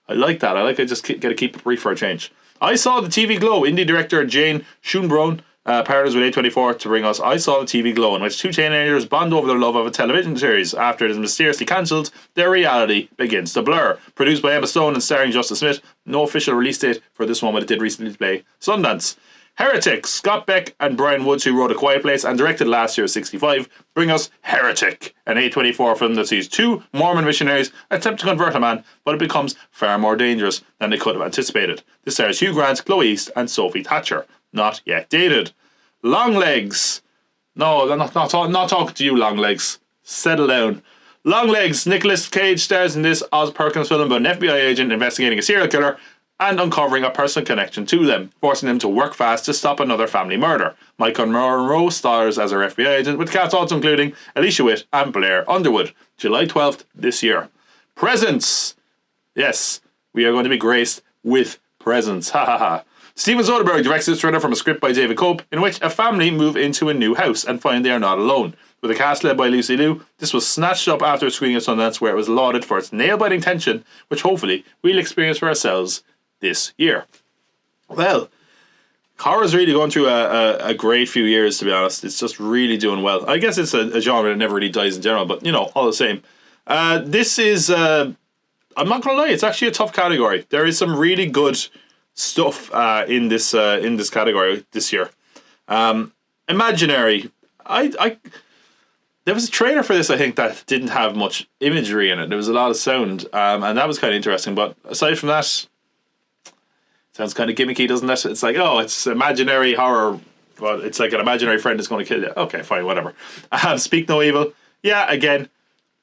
I like that. I like it. Just get to keep it brief for a change. I Saw the TV Glow. Indie director Jane Schoenbrunn partners with A24 to bring us I Saw the TV Glow, in which 2 teenagers bond over their love of a television series. After it is mysteriously cancelled, their reality begins to blur. Produced by Emma Stone and starring Justice Smith. No official release date for this one, but it did recently play Sundance. Heretic. Scott Beck and Brian Woods, who wrote A Quiet Place and directed last year's 65, bring us Heretic, an A24 film that sees 2 Mormon missionaries attempt to convert a man, but it becomes far more dangerous than they could have anticipated. This stars Hugh Grant, Chloe East and Sophie Thatcher. Not yet dated. Longlegs. No, I'm not talking to you, Longlegs. Settle down. Longlegs. Nicolas Cage stars in this Oz Perkins film about an FBI agent investigating a serial killer and uncovering a personal connection to them, forcing them to work fast to stop another family murder. Michael Monroe stars as our FBI agent, with cast also including Alicia Witt and Blair Underwood. July 12th this year. Presents. Yes, we are going to be graced with presents. Ha ha ha. Steven Soderbergh directs this thriller from a script by David Cope, in which a family move into a new house and find they are not alone. With a cast led by Lucy Liu, this was snatched up after a screening at Sundance, where it was lauded for its nail-biting tension, which hopefully we'll experience for ourselves this year. Well, horror's really going through a great few years, to be honest. It's just really doing well. I guess it's a genre that never really dies in general, but, you know, all the same. This is, I'm not going to lie, it's actually a tough category. There is some really good stuff in this category this year. Imaginary. There was a trailer for this, I think, that didn't have much imagery in it. There was a lot of sound, and that was kind of interesting. But aside from that, sounds kind of gimmicky, doesn't it? It's like, oh, it's imaginary horror, but it's like an imaginary friend is going to kill you. Okay, fine, whatever. Speak No Evil. Yeah, again,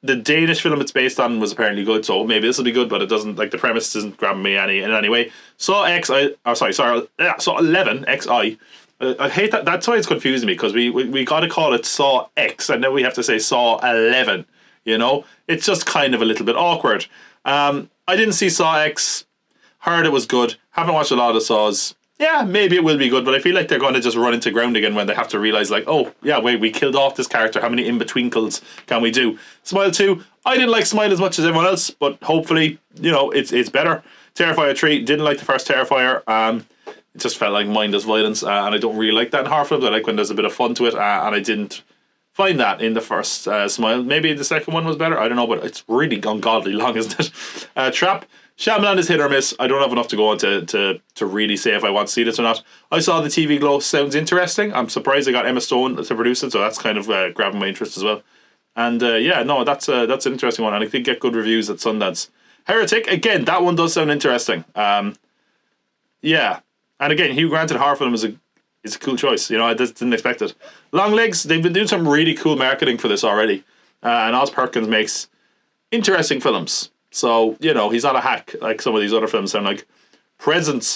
the Danish film it's based on was apparently good, so maybe this will be good, but it doesn't, like, the premise isn't grabbing me in any way. Saw 11 XI. I hate that. That's why it's confusing me, because we got to call it Saw X, and then we have to say Saw 11. You know, it's just kind of a little bit awkward. I didn't see Saw X. Heard it was good. Haven't watched a lot of Saws. Yeah, maybe it will be good, but I feel like they're going to just run into ground again when they have to realise, like, oh, yeah, wait, we killed off this character. How many in-betweenkles can we do? Smile 2. I didn't like Smile as much as everyone else, but hopefully, you know, it's better. Terrifier 3. Didn't like the first Terrifier. It just felt like mindless violence, and I don't really like that in horror films. I like when there's a bit of fun to it, and I didn't find that in the first Smile. Maybe the second one was better, I don't know, but it's really ungodly long, isn't it? Trap. Shyamalan is hit or miss. I don't have enough to go on to really say if I want to see this or not. I saw the TV Glow. Sounds interesting. I'm surprised they got Emma Stone to produce it, so that's kind of grabbing my interest as well. And that's an interesting one, and I think get good reviews at Sundance. Heretic, again, that one does sound interesting. Yeah. And again, Hugh Grant in a horror film is a cool choice. You know, I just didn't expect it. Long Legs, they've been doing some really cool marketing for this already. And Oz Perkins makes interesting films. So, you know, he's not a hack like some of these other films sound like. Presence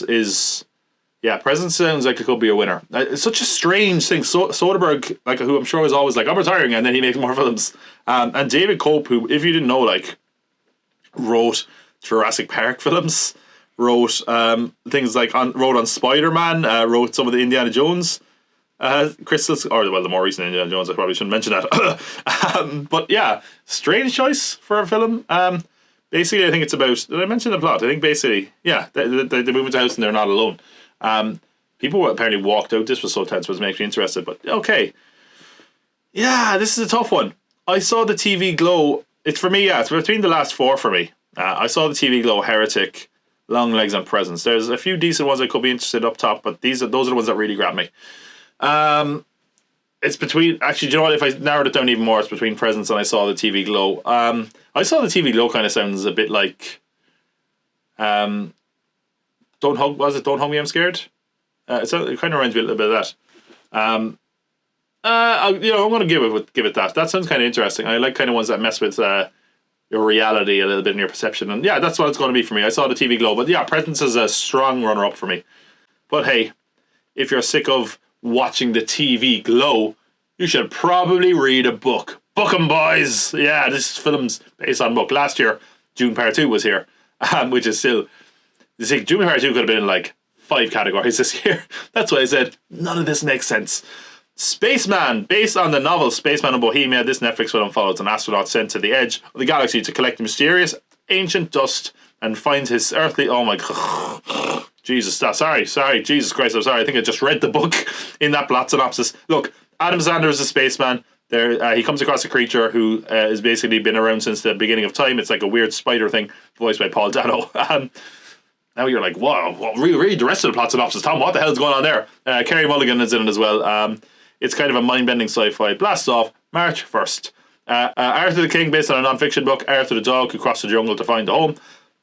sounds like it could be a winner. It's such a strange thing. Soderbergh, like, who I'm sure is always like, I'm retiring, and then he makes more films. And David Cope, who, if you didn't know, like, wrote Jurassic Park films, wrote things like wrote on Spider-Man, wrote some of the Indiana Jones crystals, or well, the more recent Indiana Jones. I probably shouldn't mention that. But yeah, strange choice for a film. Basically, I think it's about. Did I mention the plot? I think basically, yeah, they move into a house and they're not alone. People apparently walked out. This was so tense, was making me interested. But okay, yeah, this is a tough one. I saw the TV Glow. It's for me. Yeah, it's between the last four for me. I saw the TV Glow, Heretic, Long Legs, and Presence. There's a few decent ones I could be interested up top, but those are the ones that really grab me. It's between, actually, do you know what? If I narrowed it down even more, it's between Presence and I saw the TV Glow. I saw the TV Glow kind of sounds a bit like, Don't Hug Me, I'm Scared? It kind of reminds me a little bit of that. I'm going to give it that. That sounds kind of interesting. I like kind of ones that mess with your reality a little bit and your perception. And yeah, that's what it's going to be for me. I saw the TV Glow, but yeah, Presence is a strong runner-up for me. But hey, if you're sick of watching the TV Glow, you should probably read a book. Book 'em, boys! Yeah, this film's based on a book. Last year, June Part 2 was here, which is still... June Part 2 could have been in like 5 categories this year. That's why I said, none of this makes sense. Spaceman, based on the novel Spaceman in Bohemia, this Netflix film follows an astronaut sent to the edge of the galaxy to collect mysterious ancient dust and find his earthly... Oh my God. Jesus, sorry, Jesus Christ, I'm sorry. I think I just read the book in that plot synopsis. Look, Adam Sandler is a spaceman. He comes across a creature who has basically been around since the beginning of time. It's like a weird spider thing, voiced by Paul Dano. Now you're like, wow, read the rest of the plot synopsis, Tom. What the hell's going on there? Kerry Mulligan is in it as well. It's kind of a mind-bending sci-fi. Blast off March 1st. Arthur the King, based on a non-fiction book, Arthur the dog who crossed the jungle to find a home.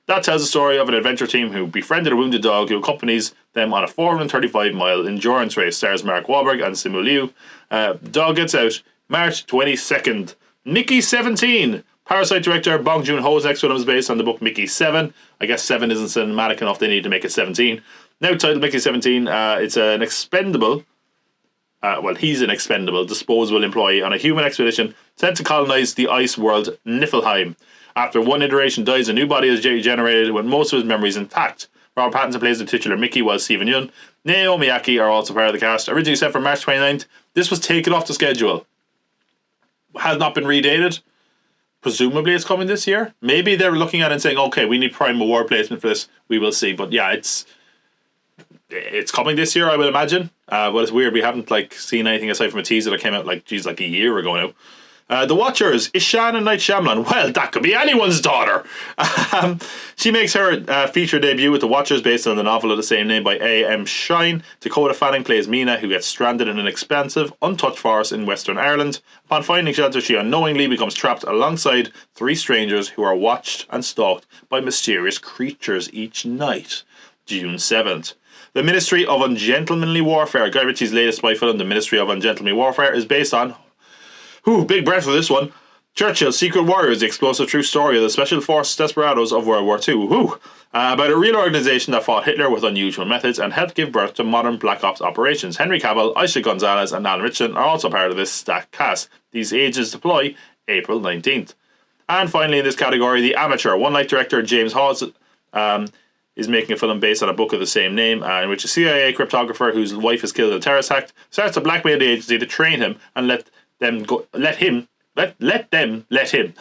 That tells the story of an adventure team who befriended a wounded dog who accompanies them on a 435-mile endurance race. Stars Mark Wahlberg and Simu Liu. Dog gets out March 22nd. Mickey 17. Parasite director Bong Joon-ho's next film is based on the book Mickey 7. I guess 7 isn't cinematic enough, they need to make it 17. Now titled Mickey 17, it's an expendable... he's an expendable, disposable employee on a human expedition sent to colonize the ice world Niflheim. After one iteration dies, a new body is generated with most of his memories intact. Robert Pattinson plays the titular Mickey, while Stephen Yeun, Naomi Aki are also part of the cast. Originally set for March 29th, this was taken off the schedule. Has not been redated. Presumably it's coming this year. Maybe they're looking at it and saying, okay, we need prime award placement for this. We will see. But yeah, it's coming this year, I would imagine. But it's weird, we haven't seen anything aside from a teaser that came out like a year ago now. The Watchers, Ishan and Night Shyamalan. Well, that could be anyone's daughter. She makes her feature debut with The Watchers, based on the novel of the same name by A.M. Shine. Dakota Fanning plays Mina, who gets stranded in an expansive, untouched forest in Western Ireland. Upon finding shelter, she unknowingly becomes trapped alongside 3 strangers who are watched and stalked by mysterious creatures each night. June 7th. The Ministry of Ungentlemanly Warfare, Guy Ritchie's latest spy film, The Ministry of Ungentlemanly Warfare, is based on... big breath for this one. Churchill's Secret Warriors, the explosive true story of the Special Forces desperados of World War II. About a real organisation that fought Hitler with unusual methods and helped give birth to modern Black Ops operations. Henry Cavill, Aisha Gonzalez and Alan Richardson are also part of this stacked cast. These ages deploy April 19th. And finally in this category, The Amateur. One Light director James Hawes is making a film based on a book of the same name, in which a CIA cryptographer whose wife is killed in a terrorist act starts to blackmail the agency to train him and let him Let him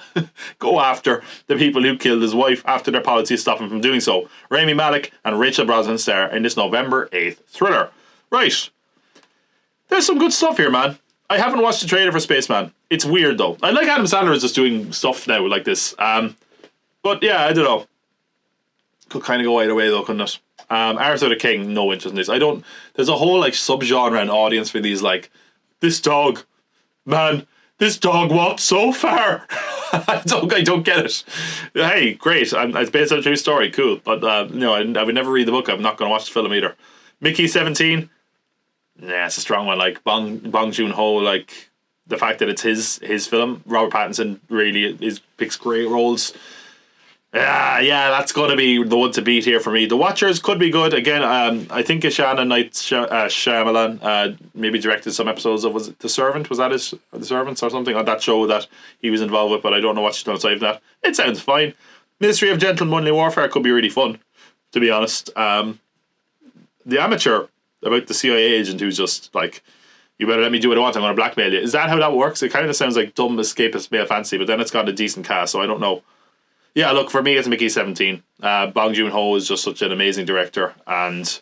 go after the people who killed his wife after their policies stop him from doing so. Rami Malek and Rachel Brosnan star in this November 8th thriller. Right. There's some good stuff here, man. I haven't watched the trailer for Spaceman. It's weird, though. I like Adam Sandler is just doing stuff now like this. But yeah, I don't know. Could kind of go either way, though, couldn't it? Arthur the King, no interest in this. There's a whole like subgenre and audience for these, like, this dog walked so far. I don't get it. Hey, great. It's based on a true story. Cool. But no, I would never read the book. I'm not going to watch the film either. Mickey 17. Nah, it's a strong one. Like Bong Joon-ho, like the fact that it's his film. Robert Pattinson really picks great roles. Yeah, that's going to be the one to beat here for me. The Watchers could be good. Again, I think Ishana Night Shyamalan maybe directed some episodes of, was it The Servant? Was that The Servants or something on that show that he was involved with, but I don't know what she's done aside from that. It sounds fine. Ministry of Gentle Money Warfare could be really fun, to be honest. The Amateur, about the CIA agent who's just like, you better let me do what I want, I'm going to blackmail you. Is that how that works? It kind of sounds like dumb escapist male fantasy, but then it's got a decent cast, so I don't know. Yeah, look, for me, it's Mickey 17. Bong Joon-ho is just such an amazing director, and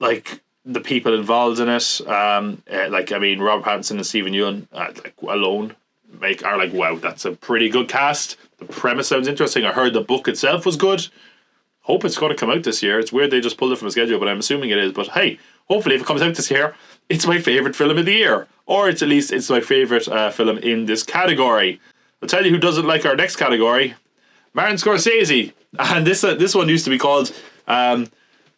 like the people involved in it, Robert Pattinson and Stephen Yeun, alone are like, wow, that's a pretty good cast. The premise sounds interesting. I heard the book itself was good. Hope it's going to come out this year. It's weird they just pulled it from a schedule, but I'm assuming it is. But hey, hopefully, if it comes out this year, it's my favorite film of the year, or it's my favorite film in this category. I'll tell you who doesn't like our next category. Martin Scorsese. And this one used to be called Martin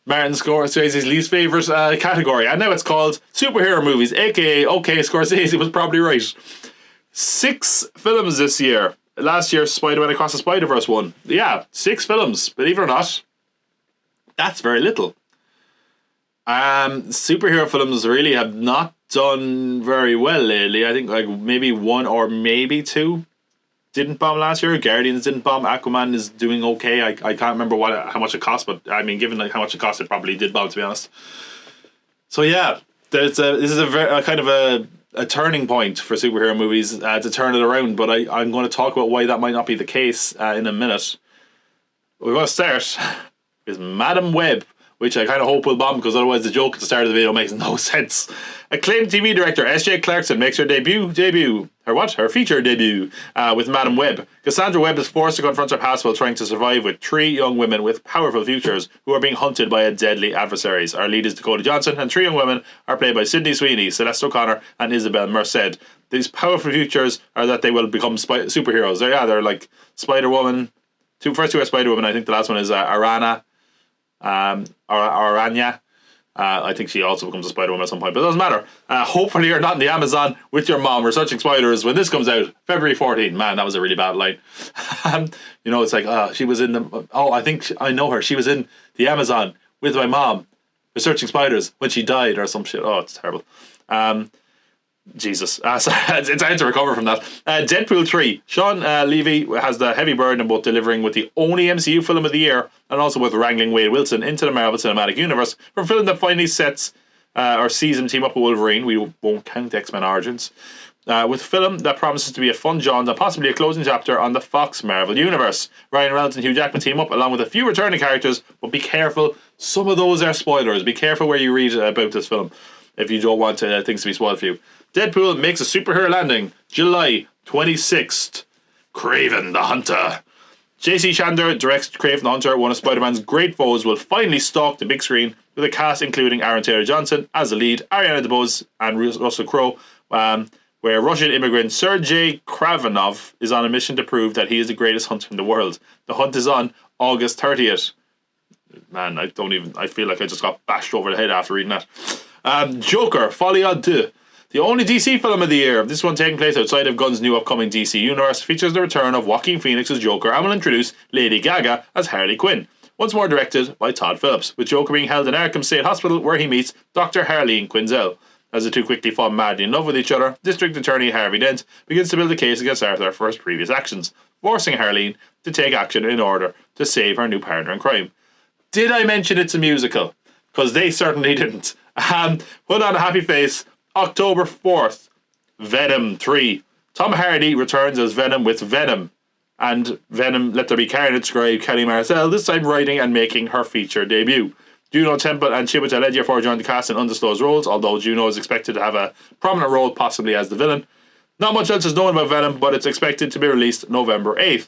Scorsese's least favourite category. And now it's called Superhero Movies, a.k.a. OK, Scorsese was probably right. 6 films this year. Last year, Spider-Man Across the Spider-Verse won. Yeah, 6 films. Believe it or not, that's very little. Superhero films really have not done very well lately. I think like maybe 1 or maybe 2 didn't bomb last year. Guardians didn't bomb. Aquaman is doing okay. I can't remember how much it cost, but I mean, given like how much it cost, it probably did bomb, to be honest. So yeah, this is a kind of a turning point for superhero movies to turn it around. But I'm going to talk about why that might not be the case in a minute. We're going to start with Madam Web, which I kind of hope will bomb, because otherwise the joke at the start of the video makes no sense. Acclaimed TV director S.J. Clarkson makes her her feature debut with Madam Web. Cassandra Webb is forced to confront her past while trying to survive with 3 young women with powerful futures who are being hunted by deadly adversaries. Our lead is Dakota Johnson, and 3 young women are played by Sydney Sweeney, Celeste O'Connor, and Isabel Merced. These powerful futures are that they will become superheroes. They're like Spider-Woman. First 2 are Spider-Woman. I think the last one is Arana. Aranya. I think she also becomes a Spider-Woman at some point, but it doesn't matter. Hopefully you're not in the Amazon with your mom researching spiders when this comes out, February 14th. Man, that was a really bad line. It's like, she was in the... I think I know her. She was in the Amazon with my mom researching spiders when she died or some shit. Oh, it's terrible. Jesus. It's hard to recover from that. Deadpool 3. Sean Levy has the heavy burden of both delivering with the only MCU film of the year and also with wrangling Wade Wilson into the Marvel Cinematic Universe for a film that finally sees him team up with Wolverine. We won't count X-Men Origins. With a film that promises to be a fun jaunt and possibly a closing chapter on the Fox Marvel Universe. Ryan Reynolds and Hugh Jackman team up along with a few returning characters, but be careful. Some of those are spoilers. Be careful where you read about this film if you don't want things to be spoiled for you. Deadpool makes a superhero landing, July 26th. Kraven the Hunter. J.C. Chandler directs Kraven the Hunter. One of Spider-Man's great foes will finally stalk the big screen with a cast including Aaron Taylor Johnson as the lead, Ariana DeBose and Russell Crowe, where Russian immigrant Sergei Kravenov is on a mission to prove that he is the greatest hunter in the world. The hunt is on August 30th. Man, I feel like I just got bashed over the head after reading that. Joker, Folie à Deux. The only DC film of the year, this one taking place outside of Gunn's new upcoming DC universe, features the return of Joaquin Phoenix's Joker and will introduce Lady Gaga as Harley Quinn. Once more directed by Todd Phillips, with Joker being held in Arkham State Hospital where he meets Dr. Harleen Quinzel. As the two quickly fall madly in love with each other, District Attorney Harvey Dent begins to build a case against Arthur for his previous actions, forcing Harleen to take action in order to save her new partner in crime. Did I mention it's a musical? Because they certainly didn't. Put on a happy face. October 4th, Venom 3. Tom Hardy returns as Venom with Venom. And Venom, Let There Be Carnage scribe Kelly Marcel, this time writing and making her feature debut. Juno Temple and Chiwetel Ejiofor joined the cast in undisclosed roles, although Juno is expected to have a prominent role, possibly as the villain. Not much else is known about Venom, but it's expected to be released November 8th.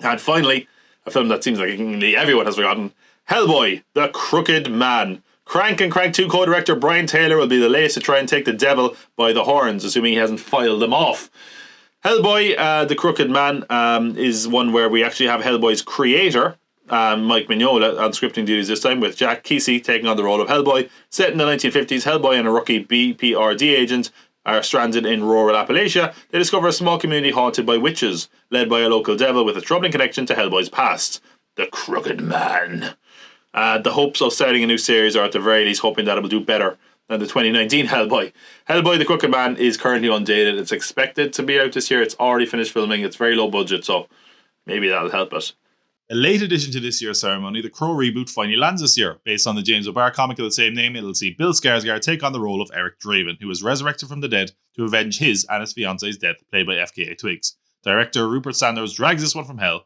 And finally, a film that seems like everyone has forgotten, Hellboy, The Crooked Man. Crank and Crank 2 co-director Brian Taylor will be the latest to try and take the devil by the horns, assuming he hasn't filed them off. Hellboy, The Crooked Man, is one where we actually have Hellboy's creator, Mike Mignola, on scripting duties this time, with Jack Kesey taking on the role of Hellboy. Set in the 1950s, Hellboy and a rookie BPRD agent are stranded in rural Appalachia. They discover a small community haunted by witches, led by a local devil with a troubling connection to Hellboy's past. The Crooked Man. The hopes of starting a new series are at the very least hoping that it will do better than the 2019 Hellboy. Hellboy the Crooked Man is currently undated. It's expected to be out this year. It's already finished filming. It's very low budget, so maybe that'll help it. A late addition to this year's ceremony, the Crow reboot finally lands this year. Based on the James O'Barr comic of the same name, it'll see Bill Skarsgård take on the role of Eric Draven, who was resurrected from the dead to avenge his and his fiance's death, played by FKA Twigs. Director Rupert Sanders drags this one from hell,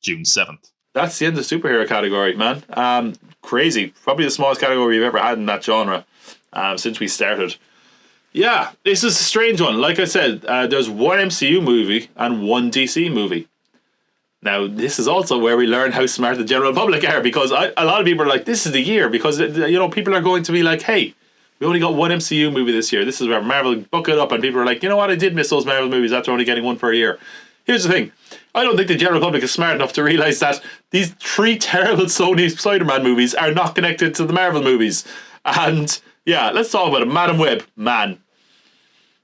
June 7th. That's the end of the superhero category, man. Crazy. Probably the smallest category we've ever had in that genre since we started. Yeah, this is a strange one. Like I said, there's one MCU movie and one DC movie. Now, this is also where we learn how smart the general public are, because a lot of people are like, this is the year, because people are going to be like, hey, we only got one MCU movie this year. This is where Marvel book it up, and people are like, you know what, I did miss those Marvel movies after only getting one per year. Here's the thing. I don't think the general public is smart enough to realise that these 3 terrible Sony Spider-Man movies are not connected to the Marvel movies. And, yeah, let's talk about it. Madam Web. Man.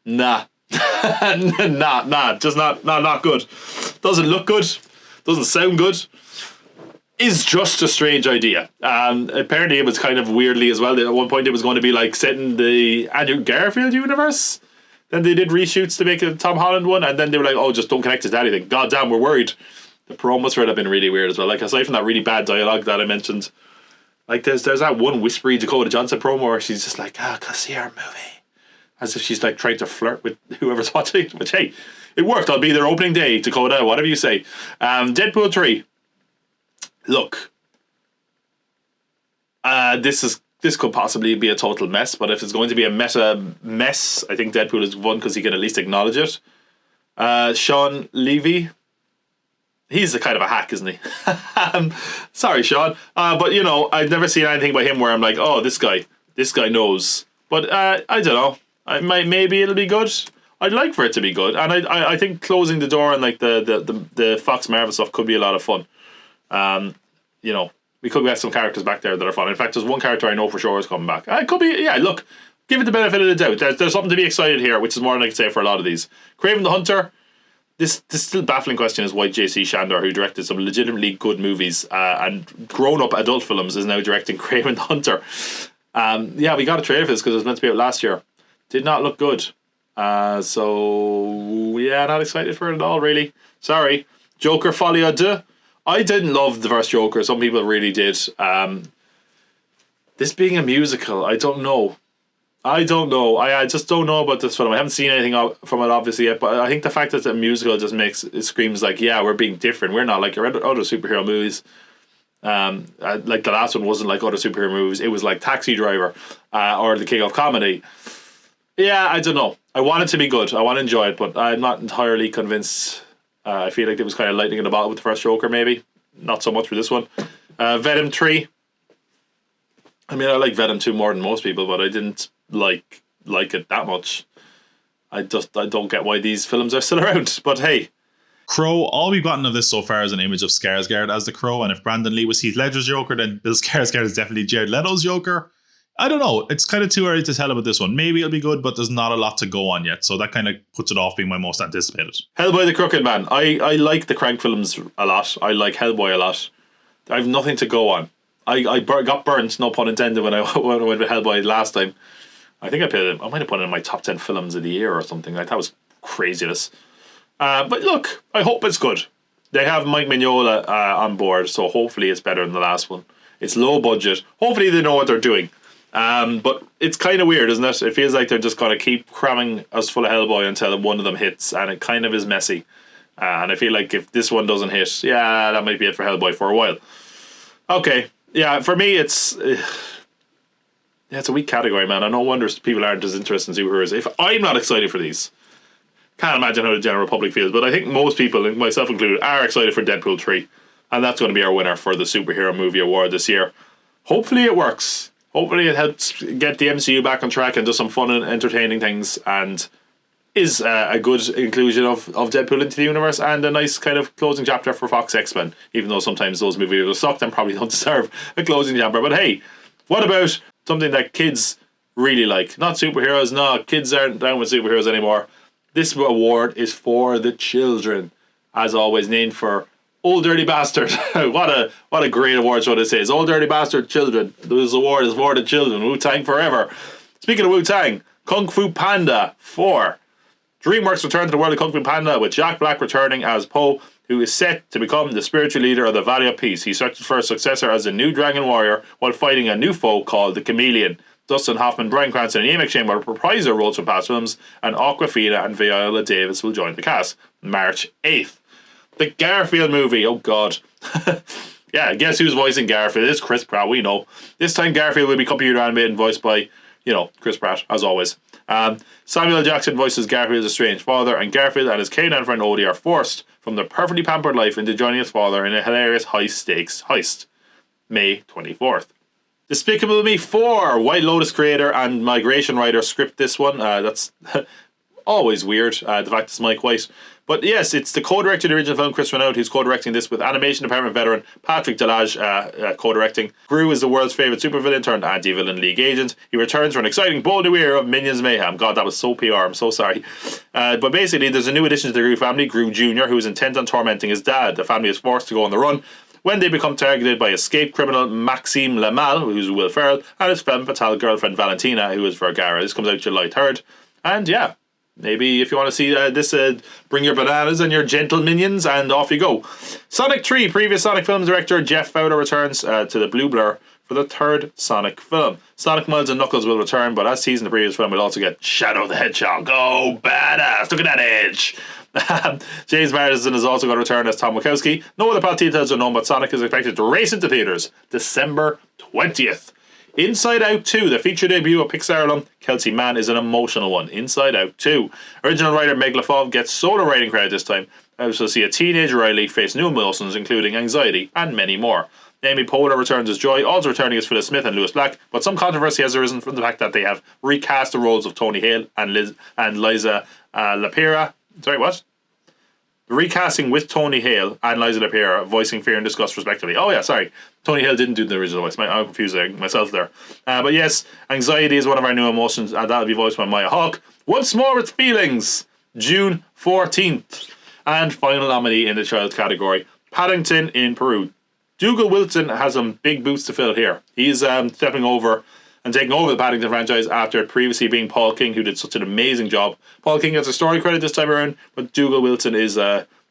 Nah. Just not good. Doesn't look good. Doesn't sound good. Is just a strange idea. Apparently it was kind of weirdly as well. At one point it was going to be like set in the Andrew Garfield universe. Then they did reshoots to make a Tom Holland one, and then they were like, oh, just don't connect it to anything. God damn, we're worried. The promos for it have been really weird as well. Like, aside from that really bad dialogue that I mentioned, like there's that one whispery Dakota Johnson promo where she's just like, go see our movie. As if she's like trying to flirt with whoever's watching. Which, hey, it worked. I'll be there opening day, Dakota, whatever you say. Deadpool 3. Look. This could possibly be a total mess, but if it's going to be a meta mess, I think Deadpool is one because he can at least acknowledge it. Sean Levy, he's a kind of a hack, isn't he? Sorry, Sean, but I've never seen anything by him where I'm like, oh, this guy knows. But I don't know. Maybe it'll be good. I'd like for it to be good, and I think closing the door on like the Fox Marvel stuff could be a lot of fun. We could get some characters back there that are fun. In fact, there's one character I know for sure is coming back. It could be, yeah, look, give it the benefit of the doubt. There's something to be excited here, which is more than I can say for a lot of these. Kraven the Hunter, this still baffling question is why J.C. Shandor, who directed some legitimately good movies and grown-up adult films, is now directing Kraven the Hunter. Yeah, we got a trailer for this because it was meant to be out last year. Did not look good. So, yeah, not excited for it at all, really. Sorry. Joker Folie à Deux. I didn't love the first Joker. Some people really did. This being a musical, I don't know. I just don't know about this film. I haven't seen anything from it obviously yet, but I think the fact that it's a musical just makes it screams like, yeah, we're being different. We're not like your other superhero movies. Like the last one wasn't like other superhero movies. It was like Taxi Driver or The King of Comedy. Yeah, I don't know. I want it to be good. I want to enjoy it, but I'm not entirely convinced. I feel like it was kind of lightning in the bottle with the first Joker, maybe. Not so much for this one. Venom 3. I mean, I like Venom 2 more than most people, but I didn't like it that much. I don't get why these films are still around, but hey. Crow, all we've gotten of this so far is an image of Skarsgård as the Crow, and if Brandon Lee was Heath Ledger's Joker, then Bill Skarsgård is definitely Jared Leto's Joker. I don't know. It's kind of too early to tell about this one. Maybe it'll be good, but there's not a lot to go on yet. So that kind of puts it off being my most anticipated. Hellboy the Crooked Man. I like the Crank films a lot. I like Hellboy a lot. I have nothing to go on. I got burnt, no pun intended, when I went with Hellboy last time. I think I might have put it in my top 10 films of the year or something. Like, that was craziness. But look, I hope it's good. They have Mike Mignola on board, so hopefully it's better than the last one. It's low budget. Hopefully they know what they're doing. But it's kind of weird, isn't it? It feels like they're just going to keep cramming us full of Hellboy until one of them hits, and it kind of is messy. And I feel like if this one doesn't hit, yeah, that might be it for Hellboy for a while. Okay, yeah, for me it's it's a weak category, man. And no wonder people aren't as interested in superheroes. If I'm not excited for these, can't imagine how the general public feels. But I think most people, myself included, are excited for Deadpool 3, and that's going to be our winner for the superhero movie award this year. Hopefully it works. Hopefully it helps get the MCU back on track and does some fun and entertaining things, and is a good inclusion of Deadpool into the universe, and a nice kind of closing chapter for Fox X-Men, even though sometimes those movies are sucked and probably don't deserve a closing chapter. But hey, what about something that kids really like? Not superheroes, no, kids aren't down with superheroes anymore. This award is for the children, as always, named for Old Dirty Bastard. what a great award show this is. Old Dirty Bastard Children. This award is for the children. Wu-Tang forever. Speaking of Wu-Tang, Kung Fu Panda 4. DreamWorks return to the world of Kung Fu Panda, with Jack Black returning as Po, who is set to become the spiritual leader of the Valley of Peace. He searches for a successor as the new Dragon Warrior while fighting a new foe called the Chameleon. Dustin Hoffman, Bryan Cranston, and Ian McShane will reprise roles from past films, and Awkwafina and Viola Davis will join the cast. March 8th. The Garfield movie. Oh, God. Yeah, guess who's voicing Garfield? It's Chris Pratt, we know. This time Garfield will be computer animated and voiced by, Chris Pratt, as always. Samuel L. Jackson voices Garfield's estranged father, and Garfield and his canine friend Odie are forced from their perfectly pampered life into joining his father in a hilarious high-stakes heist. May 24th. Despicable Me 4. White Lotus creator and migration writer script this one. That's always weird, the fact it's Mike White. But yes, it's the co-director of the original film, Chris Renaud, who's co-directing this with animation department veteran Patrick Delage co-directing. Gru is the world's favourite supervillain turned anti-villain league agent. He returns for an exciting bold new era of Minions Mayhem. God, that was so PR, I'm so sorry. But basically, there's a new addition to the Gru family, Gru Jr., who is intent on tormenting his dad. The family is forced to go on the run when they become targeted by escaped criminal Maxime Lamal, who's Will Ferrell, and his femme fatale girlfriend Valentina, who is Vergara. This comes out July 3rd. And yeah, maybe if you want to see this, bring your bananas and your gentle minions, and off you go. Sonic 3. Previous Sonic film director Jeff Fowler returns to the Blue Blur for the third Sonic film. Sonic, Miles and Knuckles will return, but as teased in the previous film, we'll also get Shadow the Hedgehog. Oh, badass! Look at that edge! James Marsden is also going to return as Tom Wachowski. No other plot details are known, but Sonic is expected to race into theaters December 20th. Inside Out 2, the feature debut of Pixar alum Kelsey Mann, is an emotional one. Inside Out 2. Original writer Meg LaFave gets solo writing credit this time. I also see a teenage Riley face new emotions, including anxiety and many more. Amy Poehler returns as Joy, also returning as Phyllis Smith and Lewis Black, but some controversy has arisen from the fact that they have recast the roles of Tony Hale and Liza Lapira. Sorry, what? Recasting with Tony Hale and Liza Lapira, voicing Fear and Disgust respectively. Oh yeah, sorry. Tony Hale didn't do the original voice. I'm confusing myself there. But yes, anxiety is one of our new emotions, and that'll be voiced by Maya Hawke. Once More with Feelings, June 14th. And final nominee in the child category, Paddington in Peru. Dougal Wilson has some big boots to fill here. He's stepping over and taking over the Paddington franchise after previously being Paul King, who did such an amazing job. Paul King gets a story credit this time around, but Dougal Wilson is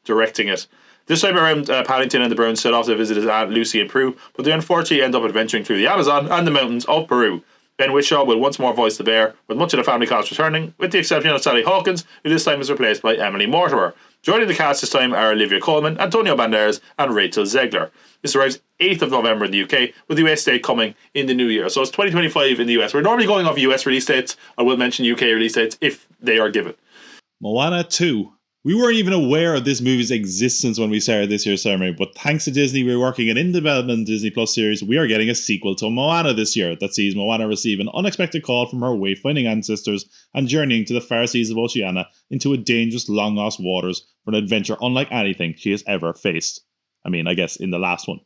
directing it. This time around, Paddington and the Browns set off to visit his Aunt Lucy in Peru, but they unfortunately end up adventuring through the Amazon and the mountains of Peru. Ben Whishaw will once more voice the bear, with much of the family cast returning, with the exception of Sally Hawkins, who this time is replaced by Emily Mortimer. Joining the cast this time are Olivia Colman, Antonio Banderas, and Rachel Zegler. This arrives 8th of November in the UK, with the US date coming in the new year. So it's 2025 in the US. We're normally going off US release dates. I will mention UK release dates if they are given. Moana 2. We weren't even aware of this movie's existence when we started this year's ceremony, but thanks to Disney reworking an in-development Disney Plus series, we are getting a sequel to Moana this year that sees Moana receive an unexpected call from her wayfinding ancestors and journeying to the far seas of Oceania into a dangerous, long-lost waters for an adventure unlike anything she has ever faced. I mean, I guess in the last one.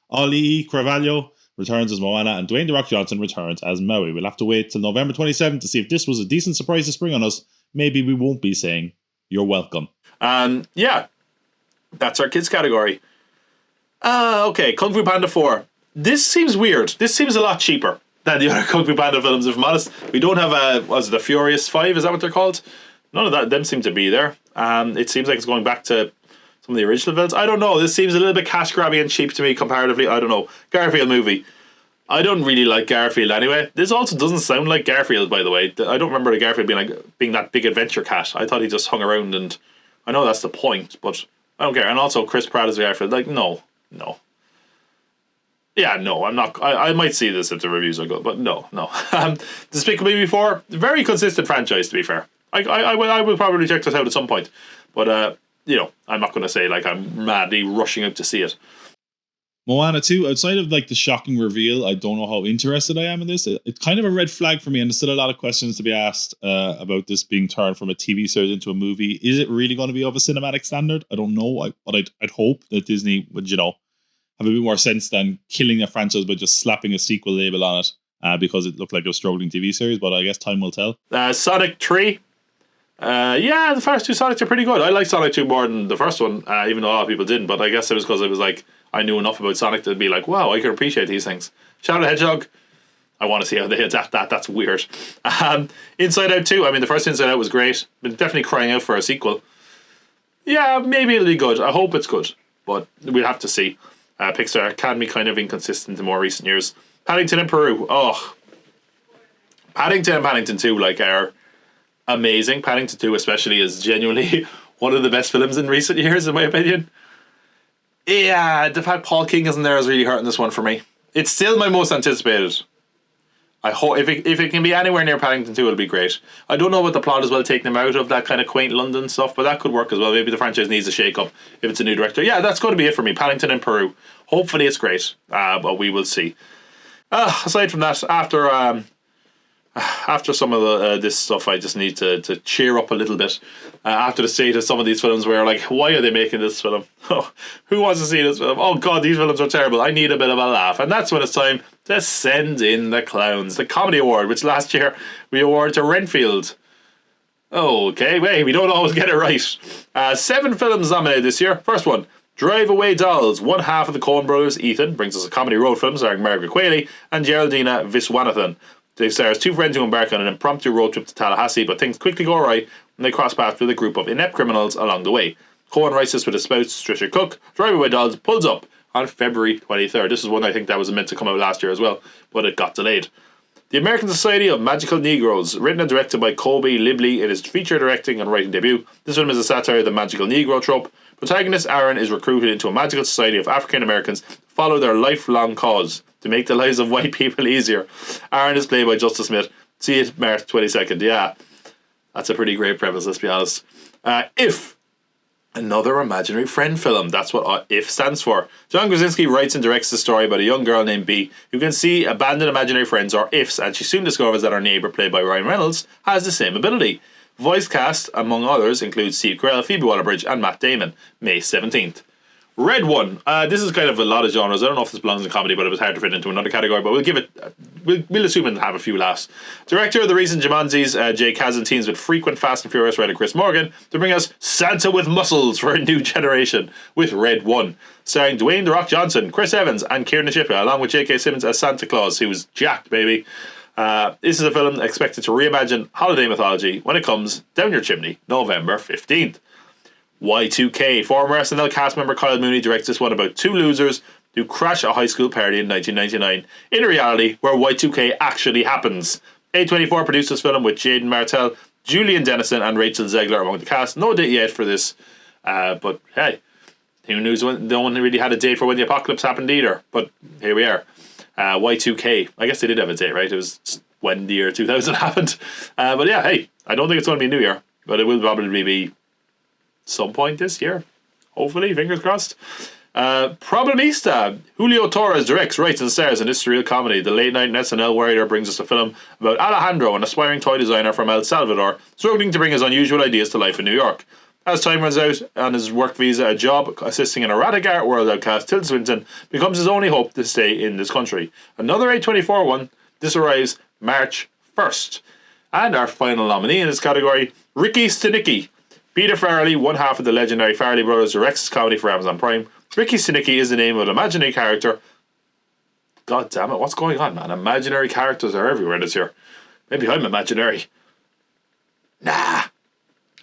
Ali Carvalho returns as Moana, and Dwayne "The Rock" Johnson returns as Maui. We'll have to wait till November 27th to see if this was a decent surprise to spring on us. Maybe we won't be saying you're welcome. Yeah, that's our kids category. Okay, Kung Fu Panda 4. This seems weird. This seems a lot cheaper than the other Kung Fu Panda films, if I'm honest. We don't have the Furious 5, is that what they're called? None of them seem to be there. It seems like it's going back to some of the original films. I don't know. This seems a little bit cash grabby and cheap to me comparatively. I don't know. Garfield movie. I don't really like Garfield anyway. This also doesn't sound like Garfield, by the way. I don't remember the Garfield being that big adventure cat. I thought he just hung around, and I know that's the point, but I don't care. And also Chris Pratt as Garfield. Like, no. Yeah, no, I'm not. I might see this if the reviews are good, but no. Despicable Me 4, very consistent franchise, to be fair. I will probably check this out at some point, but I'm not going to say like I'm madly rushing out to see it. Moana 2, outside of like the shocking reveal, I don't know how interested I am in this. It's kind of a red flag for me, and there's still a lot of questions to be asked about this being turned from a TV series into a movie. Is it really going to be of a cinematic standard? I don't know, but I'd hope that Disney would, have a bit more sense than killing a franchise by just slapping a sequel label on it because it looked like a struggling TV series, but I guess time will tell. Sonic 3. The first two Sonics are pretty good. I like Sonic 2 more than the first one, even though a lot of people didn't, but I guess it was because it was like, I knew enough about Sonic to be like, wow, I can appreciate these things. Shadow the Hedgehog, I want to see how they adapt that. That's weird. Inside Out 2, I mean, the first Inside Out was great, but definitely crying out for a sequel. Yeah, maybe it'll be good. I hope it's good, but we'll have to see. Pixar can be kind of inconsistent in more recent years. Paddington in Peru. Oh, Paddington and Paddington 2 are amazing. Paddington 2 especially is genuinely one of the best films in recent years, in my opinion. Yeah, the fact Paul King isn't there is really hurting this one for me. It's still my most anticipated. I hope if it can be anywhere near Paddington 2, it'll be great. I don't know about the plot as well, taking them out of that kind of quaint London stuff, but that could work as well. Maybe the franchise needs a shake up if it's a new director. Yeah, that's going to be it for me. Paddington in Peru. Hopefully it's great, but we will see. Aside from that, after some of this stuff, I just need to cheer up a little bit. After the state of some of these films where why are they making this film? Oh, who wants to see this film? Oh god, these films are terrible. I need a bit of a laugh. And that's when it's time to send in the clowns. The Comedy Award, which last year we awarded to Renfield. Okay, wait, we don't always get it right. 7 films nominated this year. First one, Drive Away Dolls. One half of the Coen brothers, Ethan, brings us a comedy road film starring Margaret Qualley and Geraldina Viswanathan. They stars 2 friends who embark on an impromptu road trip to Tallahassee, but things quickly go awry when they cross paths with a group of inept criminals along the way. Coen writes this with his spouse, Trisha Cook. Drive Away Dolls pulls up on February 23rd. This is one I think that was meant to come out last year as well, but it got delayed. The American Society of Magical Negroes, written and directed by Colby Libley in his feature directing and writing debut. This film is a satire of the magical Negro trope. Protagonist Aaron is recruited into a magical society of African Americans to follow their lifelong cause to make the lives of white people easier. Aaron is played by Justice Smith. See it March 22nd. Yeah, that's a pretty great premise, let's be honest. If, another imaginary friend film. That's what IF stands for. John Krasinski writes and directs the story about a young girl named Bee who can see abandoned imaginary friends, or IFs, and she soon discovers that her neighbour, played by Ryan Reynolds, has the same ability. Voice cast, among others, includes Steve Carell, Phoebe Waller-Bridge and Matt Damon. May 17th. Red One. This is kind of a lot of genres. I don't know if this belongs in comedy, but it was hard to fit into another category. But we'll give it. We'll assume it'll have a few laughs. Director of the recent Jumanjis, Jay Kazan, teams with frequent Fast and Furious writer Chris Morgan to bring us Santa with muscles for a new generation with Red One, starring Dwayne The Rock Johnson, Chris Evans, and Kieran Shipka, along with J.K. Simmons as Santa Claus, who's jacked, baby. This is a film expected to reimagine holiday mythology when it comes down your chimney, November 15th. Y2K. Former SNL cast member Kyle Mooney directs this one about 2 losers who crash a high school party in 1999 in a reality where Y2K actually happens. A24 produced this film with Jaden Martell, Julian Dennison and Rachel Zegler among the cast. No date yet for this, but hey, who knew no one really had a date for when the apocalypse happened either, but here we are. Y2K. I guess they did have a date, right? It was when the year 2000 happened. But yeah, hey, I don't think it's going to be New Year, but it will probably be some point this year. Hopefully, fingers crossed. Problemista. Julio Torres directs, writes and stars in this surreal comedy. The late night SNL warrior brings us a film about Alejandro, an aspiring toy designer from El Salvador, struggling to bring his unusual ideas to life in New York. As time runs out on his work visa, a job assisting an erratic art world outcast, Tilda Swinton, becomes his only hope to stay in this country. Another A24 one. This arrives March 1st. And our final nominee in this category, Ricky Stenicki. Peter Farrelly, one half of the legendary Farrelly brothers, directs this comedy for Amazon Prime. Ricky Stenicki is the name of an imaginary character. God damn it, what's going on, man? Imaginary characters are everywhere this year. Maybe I'm imaginary. Nah.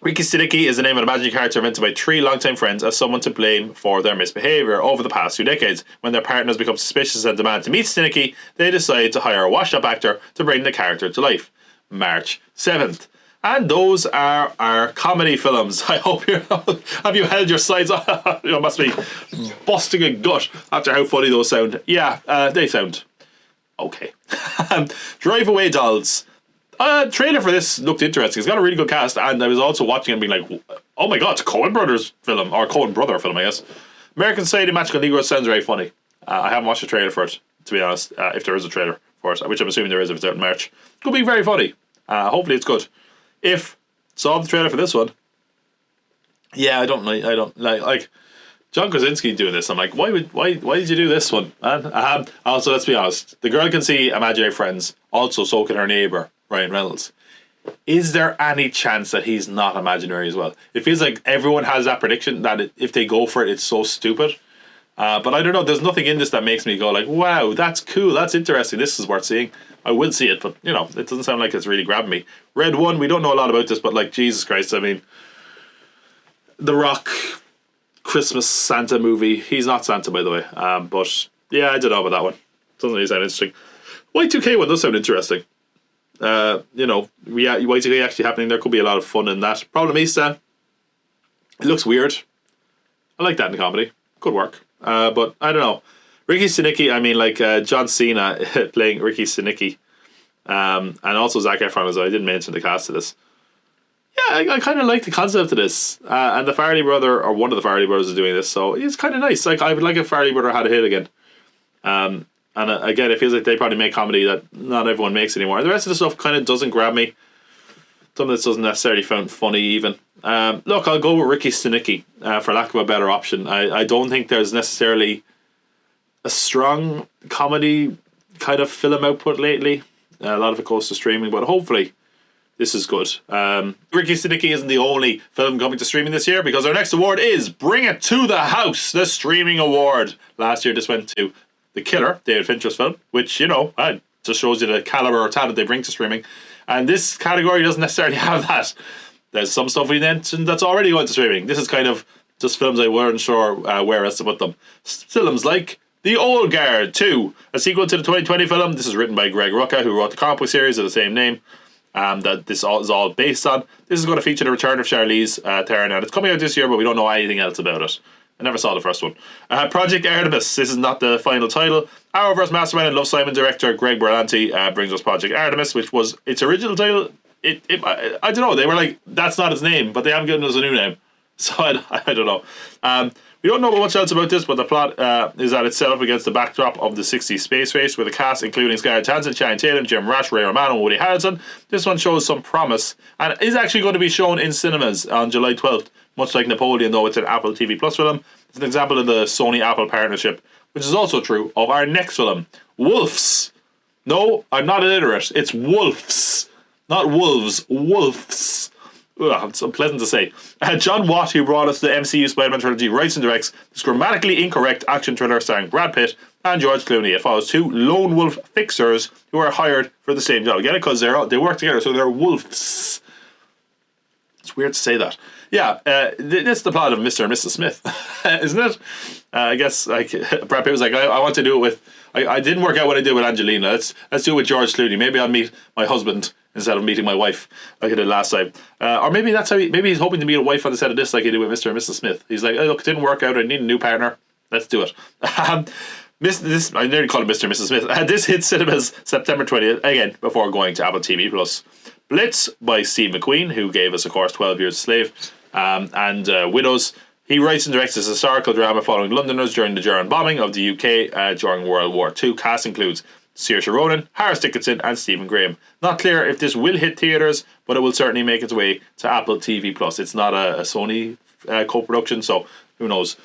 Ricky Stenicki is the name of an imaginary character invented by three longtime friends as someone to blame for their misbehaviour over the past 2 decades. When their partners become suspicious and demand to meet Stenicki, they decide to hire a washed-up actor to bring the character to life. March 7th. And those are our comedy films. I hope you have you held your sides. You must be busting a gut after how funny those sound. Yeah, they sound okay. Drive Away Dolls. Trailer for this looked interesting. It's got a really good cast, and I was also watching it and being like, oh my god, it's a Coen Brothers film, or Coen Brother film, I guess. American Society of Magical Negroes sounds very funny. I haven't watched a trailer for it, to be honest, if there is a trailer for it, which I'm assuming there is if it's out in March. Could be very funny. Hopefully it's good. If saw the trailer for this one, yeah, I don't like John Krasinski doing this. I'm like, why did you do this one, man? Also, let's be honest, the girl can see imaginary friends. Also, so can her neighbour, Ryan Reynolds. Is there any chance that he's not imaginary as well? It feels like everyone has that prediction that if they go for it, it's so stupid. But I don't know. There's nothing in this that makes me go like, wow, that's cool. That's interesting. This is worth seeing. I will see it, but you know, it doesn't sound like it's really grabbing me. Red One, we don't know a lot about this, but like, Jesus Christ, I mean, The Rock Christmas Santa movie. He's not Santa, by the way. But yeah, I don't know about that one. Doesn't really sound interesting. Y2K one does sound interesting. You know, Y2K actually happening. There could be a lot of fun in that. Problem is, it looks weird. I like that in comedy. Could work. But I don't know. Ricky Stenicki, I mean, like John Cena playing Ricky Stenicki, and also Zac Efron as well. I didn't mention the cast of this. Yeah, I kind of like the concept of this. And the Farrelly brother, or one of the Farrelly brothers, is doing this, so it's kind of nice. Like, I would like if Farrelly brother had a hit again. And again, it feels like they probably make comedy that not everyone makes anymore. The rest of the stuff kind of doesn't grab me. Some of this doesn't necessarily sound funny even. Look, I'll go with Ricky Stenicki for lack of a better option. I don't think there's necessarily a strong comedy kind of film output lately. A lot of it goes to streaming, but hopefully this is good. Ricky Stenicki isn't the only film coming to streaming this year, because our next award is Bring It to the House, the streaming award. Last year this went to The Killer, David Fincher's film, which, you know, just shows you the caliber or talent they bring to streaming. And this category doesn't necessarily have that. There's some stuff we mentioned that's already going to streaming. This is kind of just films I weren't sure where else to put them. Films like The Old Guard 2, a sequel to the 2020 film. This is written by Greg Rucka, who wrote the comic book series of the same name, that this is all based on. This is going to feature the return of Charlize Theron, and it's coming out this year, but we don't know anything else about it. I never saw the first one. Project Artemis. This is not the final title. Arrowverse mastermind and Love Simon director Greg Berlanti brings us Project Artemis, which was its original title. I don't know. They were like, that's not its name, but they haven't given us a new name. So I don't know. We don't know much else about this, but the plot is that it's set up against the backdrop of the 60s space race, with a cast including Scarlett Johansson, Channing Tatum, Jim Rash, Ray Romano, and Woody Harrelson. This one shows some promise, and is actually going to be shown in cinemas on July 12th. Much like Napoleon, though, it's an Apple TV Plus film. It's an example of the Sony-Apple partnership, which is also true of our next film, Wolves. No, I'm not illiterate. It's Wolves. Not wolves. Wolves. Ugh, it's unpleasant to say. John Watt, who brought us the MCU Spider-Man trilogy, writes and directs this grammatically incorrect action thriller starring Brad Pitt and George Clooney. It follows two lone wolf fixers who are hired for the same job. Get it? Because they work together, so they're wolves. It's weird to say that. Yeah, this is the plot of Mr. and Mrs. Smith, isn't it? I guess like Brad Pitt was like, I want to do it with. I didn't work out what I did with Angelina. Let's do it with George Clooney. Maybe I'll meet my husband instead of meeting my wife like I did last time. Or maybe that's how maybe he's hoping to meet a wife on the set of this like he did with Mr. and Mrs. Smith. He's like, oh, look, it didn't work out. I need a new partner. Let's do it. This I nearly called him Mr. and Mrs. Smith. This hits cinemas September 20th, again, before going to Apple TV Plus. Blitz by Steve McQueen, who gave us, of course, 12 Years a Slave, and Widows. He writes and directs this historical drama following Londoners during the German bombing of the UK during World War II. Cast includes Saoirse Ronan, Harris Dickinson, and Stephen Graham. Not clear if this will hit theatres, but it will certainly make its way to Apple TV Plus. It's not a Sony co-production, so who knows.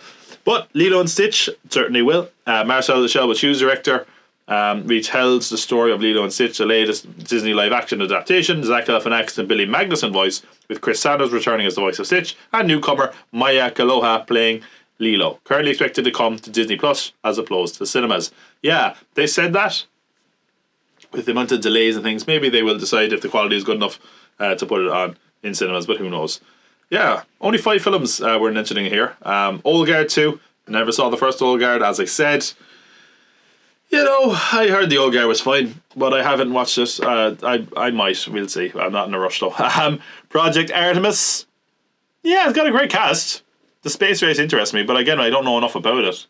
But Lilo and Stitch certainly will. Marcel the Shell Shoes director retells the story of Lilo and Stitch, the latest Disney live-action adaptation. Zach Galifianakis and Billy Magnussen voice, with Chris Sanders returning as the voice of Stitch, and newcomer Maya Kaloha playing Lilo. Currently expected to come to Disney Plus as opposed to cinemas. Yeah, they said that. With the amount of delays and things, maybe they will decide if the quality is good enough to put it on in cinemas, but who knows. Yeah, only 5 films we're mentioning here. Old Guard 2. Never saw the first Old Guard, as I said. You know, I heard the Old Guard was fine, but I haven't watched it. I might. We'll see. I'm not in a rush though. Project Artemis. Yeah, it's got a great cast. The space race interests me, but again, I don't know enough about it,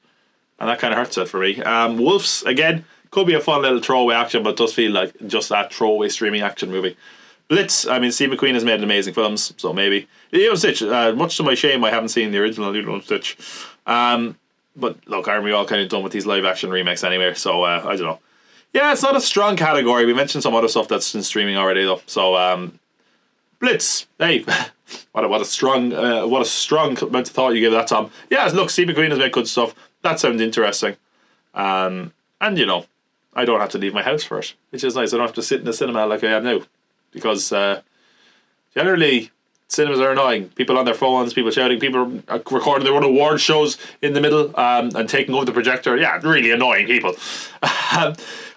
and that kind of hurts it for me. Wolves, again, could be a fun little throwaway action, but does feel like just that throwaway streaming action movie. Blitz, I mean, Steve McQueen has made amazing films, so maybe. Lilo and Stitch, much to my shame, I haven't seen the original Lilo and Stitch. But look, aren't we all kind of done with these live action remakes anyway, so I don't know. Yeah, it's not a strong category. We mentioned some other stuff that's in streaming already though, so Blitz, hey. What a strong amount of thought you gave that, Tom. Yeah, look, Steve McQueen has made good stuff. That sounds interesting. And you know, I don't have to leave my house for it, which is nice. I don't have to sit in the cinema like I am now, because generally cinemas are annoying. People on their phones, people shouting, people recording their own award shows in the middle and taking over the projector. Yeah, really annoying people.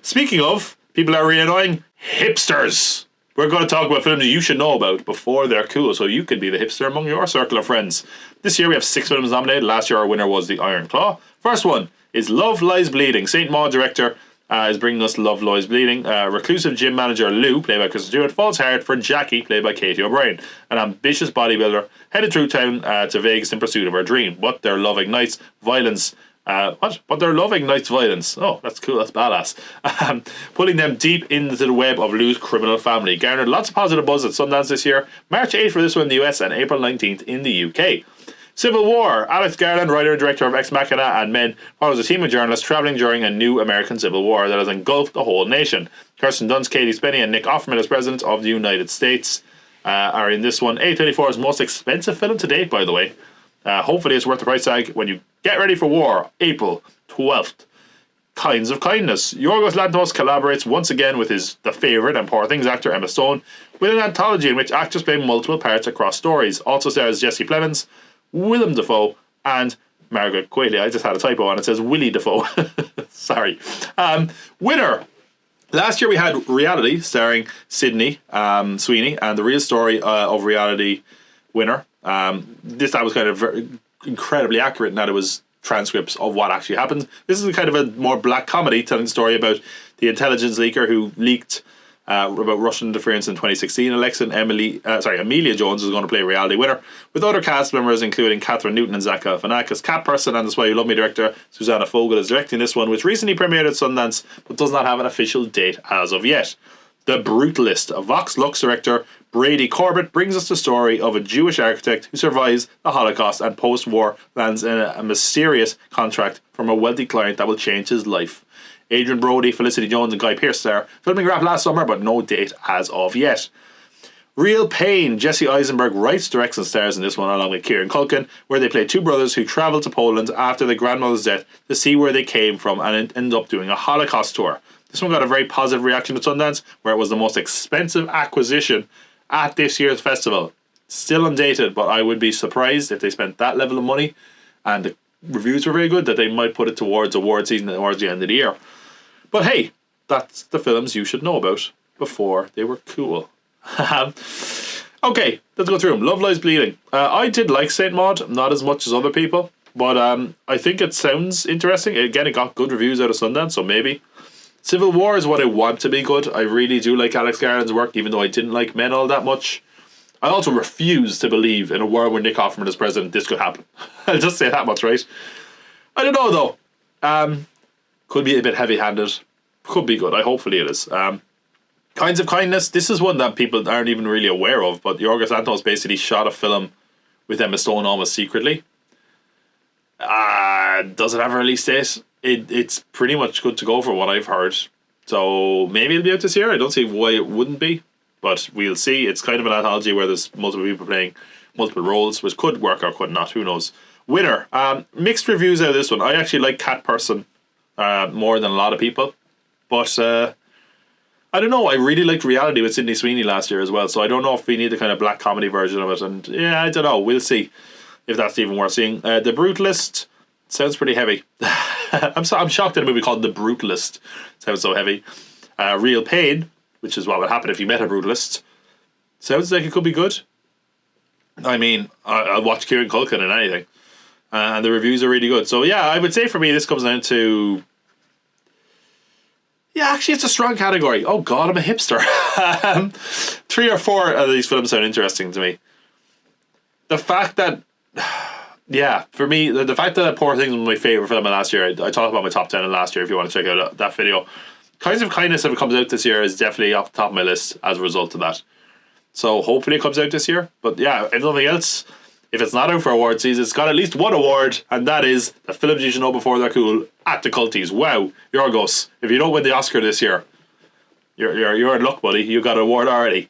Speaking of people that are really annoying, hipsters. We're going to talk about films you should know about before they're cool, so you can be the hipster among your circle of friends. This year we have 6 films nominated. Last year our winner was The Iron Claw. First one is Love Lies Bleeding. St. Maud director is bringing us Love Lies Bleeding. Reclusive gym manager Lou, played by Kristen Stewart, falls hard for Jackie, played by Katie O'Brien, an ambitious bodybuilder headed through town to Vegas in pursuit of her dream. But their love ignites violence. But their love ignites violence. Oh, that's cool. That's badass. Pulling them deep into the web of Lou's criminal family. Garnered lots of positive buzz at Sundance this year. March 8th for this one in the US and April 19th in the UK. Civil War. Alex Garland, writer and director of Ex Machina and Men, follows a team of journalists travelling during a new American Civil War that has engulfed the whole nation. Kirsten Dunst, Katie Spenny, and Nick Offerman as President of the United States are in this one. A24's most expensive film to date, by the way. Hopefully it's worth the price tag when you get ready for war, April 12th. Kinds of Kindness. Yorgos Lanthimos collaborates once again with The Favourite and Poor Things actor Emma Stone with an anthology in which actors play multiple parts across stories. Also stars Jesse Plemons, Willem Dafoe, and Margaret Qualley. I just had a typo and it says Willie Dafoe. Sorry. Winner. Last year we had Reality starring Sydney Sweeney, and the real story of Reality winner. That was kind of incredibly accurate in that it was transcripts of what actually happened. This is kind of a more black comedy telling the story about the intelligence leaker who leaked about Russian interference in 2016. Amelia Jones is going to play Reality winner, with other cast members including Catherine Newton and Zach Galifianakis. Cat Person and That's Why You Love Me director Susanna Fogel is directing this one, which recently premiered at Sundance but does not have an official date as of yet. The Brutalist. Vox Lux director Brady Corbett brings us the story of a Jewish architect who survives the Holocaust and post-war lands in a mysterious contract from a wealthy client that will change his life. Adrian Brody, Felicity Jones and Guy Pearce star. Filming wrapped last summer, but no date as of yet. Real Pain. Jesse Eisenberg writes, directs and stars in this one along with Kieran Culkin, where they play 2 brothers who travel to Poland after their grandmother's death to see where they came from and end up doing a Holocaust tour. This one got a very positive reaction at Sundance, where it was the most expensive acquisition at this year's festival. Still undated, but I would be surprised if they spent that level of money, and the reviews were very good, that they might put it towards award season towards the end of the year. But hey, that's the films you should know about before they were cool. Okay, let's go through them. Love Lies Bleeding. I did like St. Maud, not as much as other people, but I think it sounds interesting. Again, it got good reviews out of Sundance, so maybe. Civil War is what I want to be good. I really do like Alex Garland's work, even though I didn't like Men all that much. I also refuse to believe in a world where Nick Offerman is president this could happen. I'll just say that much, right? I don't know though. Could be a bit heavy-handed. Could be good. Hopefully it is. Kinds of Kindness. This is one that people aren't even really aware of, but Yorgos Lanthimos basically shot a film with Emma Stone almost secretly. Does it have a release date? It's pretty much good to go for what I've heard. So maybe it'll be out this year. I don't see why it wouldn't be, but we'll see. It's kind of an anthology where there's multiple people playing multiple roles, which could work or could not. Who knows? Winner. Mixed reviews out of this one. I actually like Cat Person more than a lot of people, but I don't know. I really liked Reality with Sydney Sweeney last year as well, so I don't know if we need the kind of black comedy version of it. And yeah, I don't know. We'll see if that's even worth seeing. The Brutalist sounds pretty heavy. I'm shocked at a movie called The Brutalist sounds so heavy. Real Pain, which is what would happen if you met a brutalist, sounds like it could be good. I mean, I'll watch Kieran Culkin in anything. And the reviews are really good. So yeah, I would say for me this comes down to... Yeah, actually it's a strong category. Oh god, I'm a hipster. 3 or 4 of these films sound interesting to me. The fact that... Yeah, for me, the fact that Poor Things was my favourite film of last year, I talked about my top 10 in last year if you want to check out that video. Kinds of Kindness, if it comes out this year, is definitely off the top of my list as a result of that. So hopefully it comes out this year. But yeah, if nothing else, if it's not out for award season, it's got at least one award, and that is the films you should know before they're cool at the Culties. Wow, Yorgos. If you don't win the Oscar this year, you're in luck, buddy. You got an award already.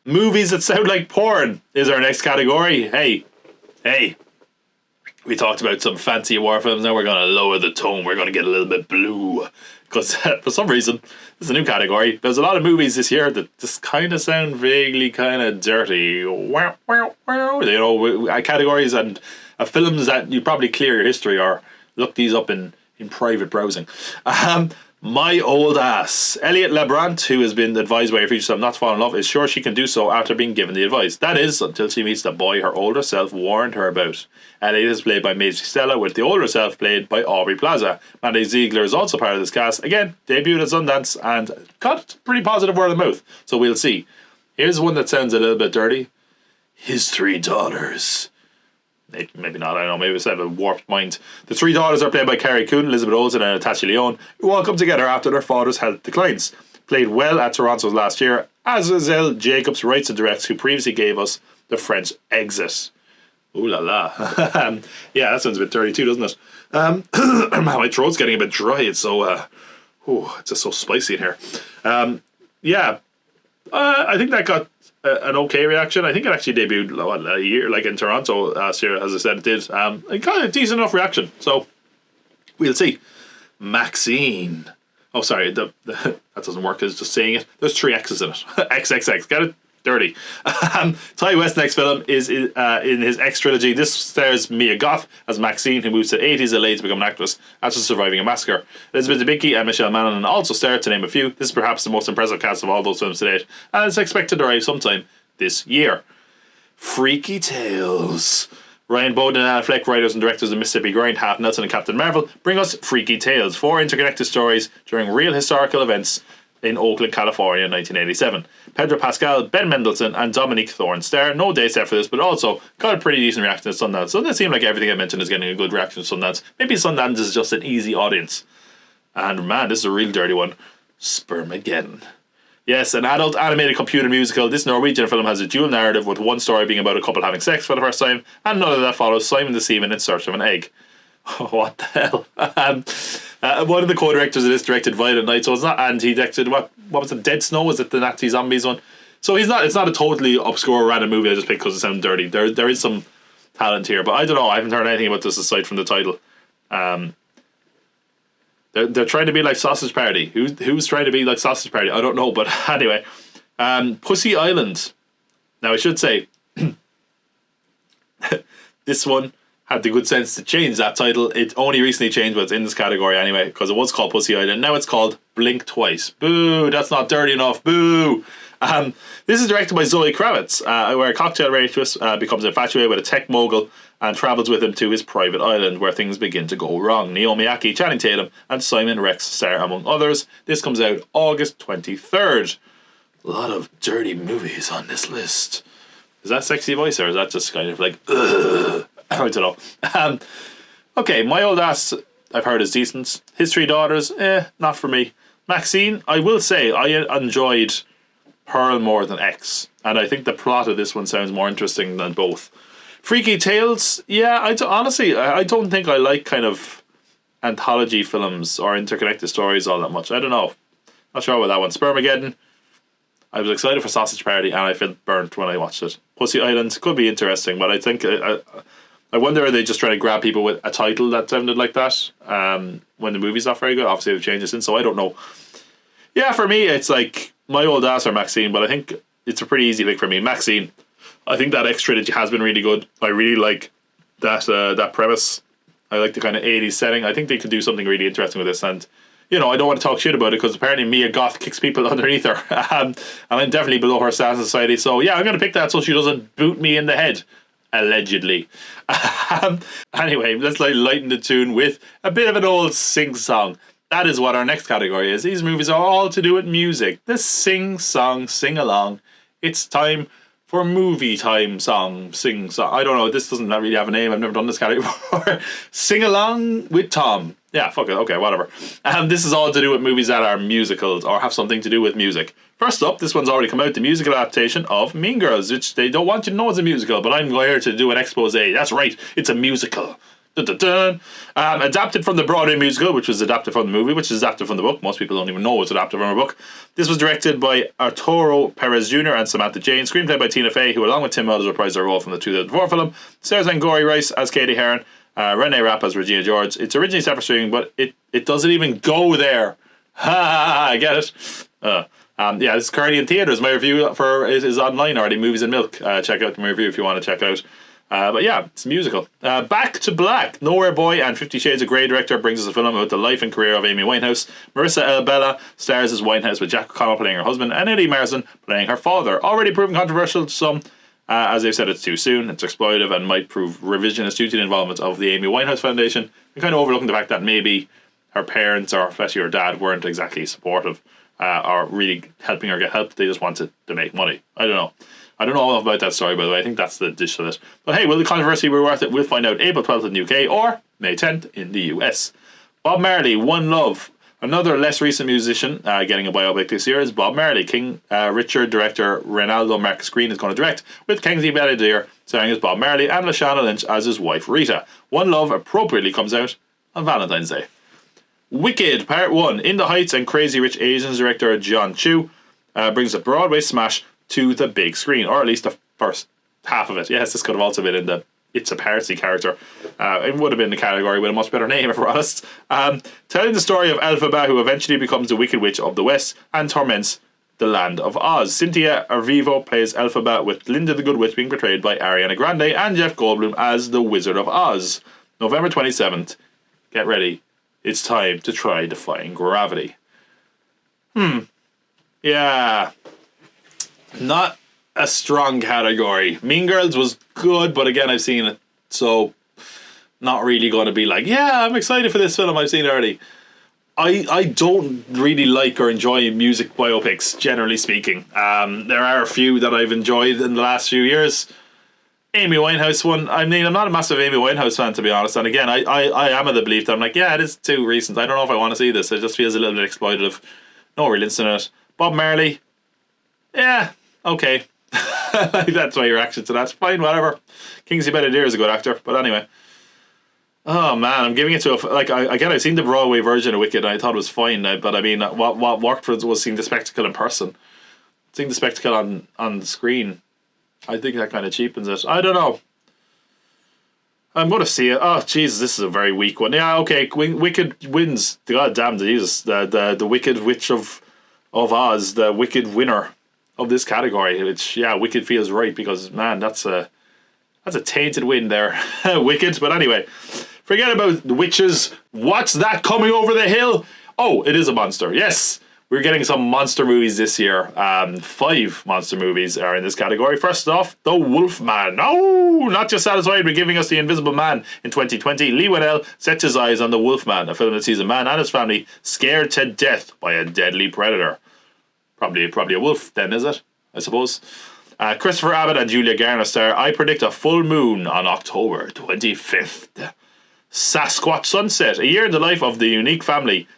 Movies that sound like porn is our next category. Hey, we talked about some fancy war films. Now we're going to lower the tone. We're going to get a little bit blue. Because for some reason, it's a new category. There's a lot of movies this year that just kind of sound vaguely kind of dirty. Wow. You know, categories and films that you probably clear your history or look these up in private browsing. My old ass. Elliot Lebrant, who has been advised by her future self not to fall in love, is sure she can do so after being given the advice. That is, until she meets the boy her older self warned her about. Elliot is played by Maisie Stella, with the older self played by Aubrey Plaza. Maddie Ziegler is also part of this cast. Again, debuted at Sundance and got pretty positive word of mouth. So we'll see. Here's one that sounds a little bit dirty. His 3 daughters. Maybe not, I don't know, maybe it's have a warped mind. The 3 daughters are played by Carrie Coon, Elizabeth Olsen and Natasha Lyonne, who all come together after their father's health declines. Played well at Toronto's last year, Azazel Jacobs writes and directs, who previously gave us The French Exit. Ooh la la. Yeah, that sounds a bit dirty too, doesn't it? My throat's getting a bit dry, it's so... it's just so spicy in here. I think that got an okay reaction. I think it actually debuted a year, like in Toronto last year, as I said it did. It got a decent enough reaction, so we'll see. Maxine. Oh, sorry, that doesn't work. It's just saying it. There's 3 X's in it. XXX. Get it? Dirty. Ty West's next film is in his X trilogy. This stars Mia Goth as Maxine, who moves to the 80s LA to become an actress after surviving a massacre. Elizabeth Debicki and Michelle Mannon also star, to name a few. This is perhaps the most impressive cast of all those films to date, and it's expected to arrive sometime this year. Freaky Tales. Ryan Bowden and Anna Fleck, writers and directors of Mississippi Grind, Half Nelson and Captain Marvel, bring us Freaky Tales, 4 interconnected stories during real historical events in Oakland, California in 1987. Pedro Pascal, Ben Mendelsohn and Dominique Thorne star. No date set for this, but also got a pretty decent reaction at Sundance. So it seems like everything I mentioned is getting a good reaction at Sundance. Maybe Sundance is just an easy audience. And man, this is a real dirty one. Spermageddon. Yes, an adult animated computer musical. This Norwegian film has a dual narrative, with one story being about a couple having sex for the first time, and another that follows Simon the Seaman in search of an egg. What the hell? One of the co-directors of this directed Violent Night, so it's not, and he directed, what was it, Dead Snow? Was it the Nazi Zombies one? So it's not a totally obscure random movie I just picked because it sounds dirty. There is some talent here, but I don't know, I haven't heard anything about this aside from the title. They're trying to be like Sausage Party. Who's trying to be like Sausage Party? I don't know, but anyway. Pussy Island. Now I should say this one had the good sense to change that title. It only recently changed, but it's in this category anyway, because it was called Pussy Island. Now it's called Blink Twice. Boo, that's not dirty enough. Boo. This is directed by Zoe Kravitz, where a cocktail waitress becomes infatuated with a tech mogul and travels with him to his private island, where things begin to go wrong. Naomi Ackie, Channing Tatum and Simon Rex star, among others. This comes out August 23rd. A lot of dirty movies on this list. Is that sexy voice, or is that just kind of like, ugh? I don't know. Okay, My Old Ass, I've heard is decent. His 3 daughters, not for me. Maxine, I will say, I enjoyed Pearl more than X, and I think the plot of this one sounds more interesting than both. Freaky Tales, yeah, honestly, I don't think I like kind of anthology films or interconnected stories all that much. I don't know. Not sure about that one. Spermageddon, I was excited for Sausage Party and I felt burnt when I watched it. Pussy Island could be interesting, but I think I wonder, are they just trying to grab people with a title that sounded like that when the movie's not very good? Obviously they've changed it since, so I don't know. Yeah, for me it's like My Old Ass or Maxine, but I think it's a pretty easy pick for me. Maxine. I think that X trilogy has been really good. I really like that premise. I like the kind of 80s setting. I think they could do something really interesting with this, and you know, I don't want to talk shit about it because apparently Mia Goth kicks people underneath her. And I'm definitely below her status in society. So yeah, I'm going to pick that so she doesn't boot me in the head. Allegedly. Anyway, let's lighten the tune with a bit of an old sing-song. That is what our next category is. These movies are all to do with music. The sing-song, sing-along. It's time for movie time song, sing-song. I don't know, this doesn't really have a name. I've never done this category before. Sing-along with Tom. Yeah, fuck it. Okay, whatever. This is all to do with movies that are musicals or have something to do with music. First up, this one's already come out, the musical adaptation of Mean Girls, which they don't want you to know it's a musical, but I'm here to do an expose. That's right, it's a musical. Dun, dun, dun. Adapted from the Broadway musical, which was adapted from the movie, which is adapted from the book. Most people don't even know it's adapted from a book. This was directed by Arturo Perez Jr. and Samantha Jane. Screenplay by Tina Fey, who along with Tim Meadows reprised their role from the 2004 film. Stars Angourie Rice as Katie Heron. Renee Rapp as Regina George. It's originally set for streaming, but it doesn't even go there. Ha! I get it. Yeah, it's currently in theaters. My review for it is online already. Movies and Milk. Check out my review if you want to check it out. But yeah, it's a musical. Back to Black. Nowhere Boy and 50 Shades of Grey director brings us a film about the life and career of Amy Winehouse. Marissa Elbella stars as Winehouse, with Jack O'Connell playing her husband and Eddie Marsan playing her father. Already proven controversial to some. As they've said, it's too soon, it's exploitive, and might prove revisionist due to the involvement of the Amy Winehouse Foundation, and kind of overlooking the fact that maybe her parents, or especially her dad, weren't exactly supportive or really helping her get help. They just wanted to make money. I don't know. I don't know enough about that story, by the way. I think that's the dish of it. But hey, will the controversy be worth it? We'll find out April 12th in the UK or May 10th in the US. Bob Marley, One Love. Another less recent musician getting a biopic this year is Bob Marley. King Richard director Reynaldo Marcus Green is going to direct, with Kingsley Benadir starring as Bob Marley and Lashana Lynch as his wife Rita. One Love appropriately comes out on Valentine's Day. Wicked Part 1. In the Heights and Crazy Rich Asians director John Chu brings a Broadway smash to the big screen, or at least the first half of it. Yes, this could have also been in the It's a Party character. It would have been the category with a much better name, if we're honest. Telling the story of Elphaba, who eventually becomes the Wicked Witch of the West and torments the land of Oz. Cynthia Erivo plays Elphaba, with Linda the Good Witch being portrayed by Ariana Grande and Jeff Goldblum as the Wizard of Oz. November 27th. Get ready. It's time to try defying gravity. Yeah. Not a strong category. Mean Girls was good, but again, I've seen it, so not really going to be like, yeah, I'm excited for this film, I've seen it already. I don't really like or enjoy music biopics, generally speaking. There are a few that I've enjoyed in the last few years. Amy Winehouse one. I mean, I'm not a massive Amy Winehouse fan, to be honest, and again, I am of the belief that I'm like, yeah, it is too recent. I don't know if I want to see this. It just feels a little bit exploitative. No real interest in it. Bob Marley. Yeah, okay. That's my reaction to that. Fine, whatever. Kingsley Benadir is a good actor, but anyway. Oh man, I'm giving it to again. I've seen the Broadway version of Wicked, and I thought it was fine. But I mean, what worked for it was seeing the spectacle in person, seeing the spectacle on the screen. I think that kind of cheapens it. I don't know. I'm going to see it. Oh Jesus, this is a very weak one. Yeah, okay. Wicked wins. God damn Jesus, the Wicked Witch of Oz, the Wicked winner of this category, which Wicked feels right, because man, that's a tainted win there. Wicked. But anyway, forget about the witches. What's that coming over the hill? Oh, it is a monster. Yes, we're getting some monster movies this year. 5 monster movies are in this category. First off, The Wolfman. Oh, not just satisfied with giving us The Invisible Man in 2020, Lee Winnell sets his eyes on The Wolfman, a film that sees a man and his family scared to death by a deadly predator. Probably a wolf then, is it? I suppose. Christopher Abbott and Julia Garner star I Predict a Full Moon on October 25th. Sasquatch Sunset, a year in the life of the unique family.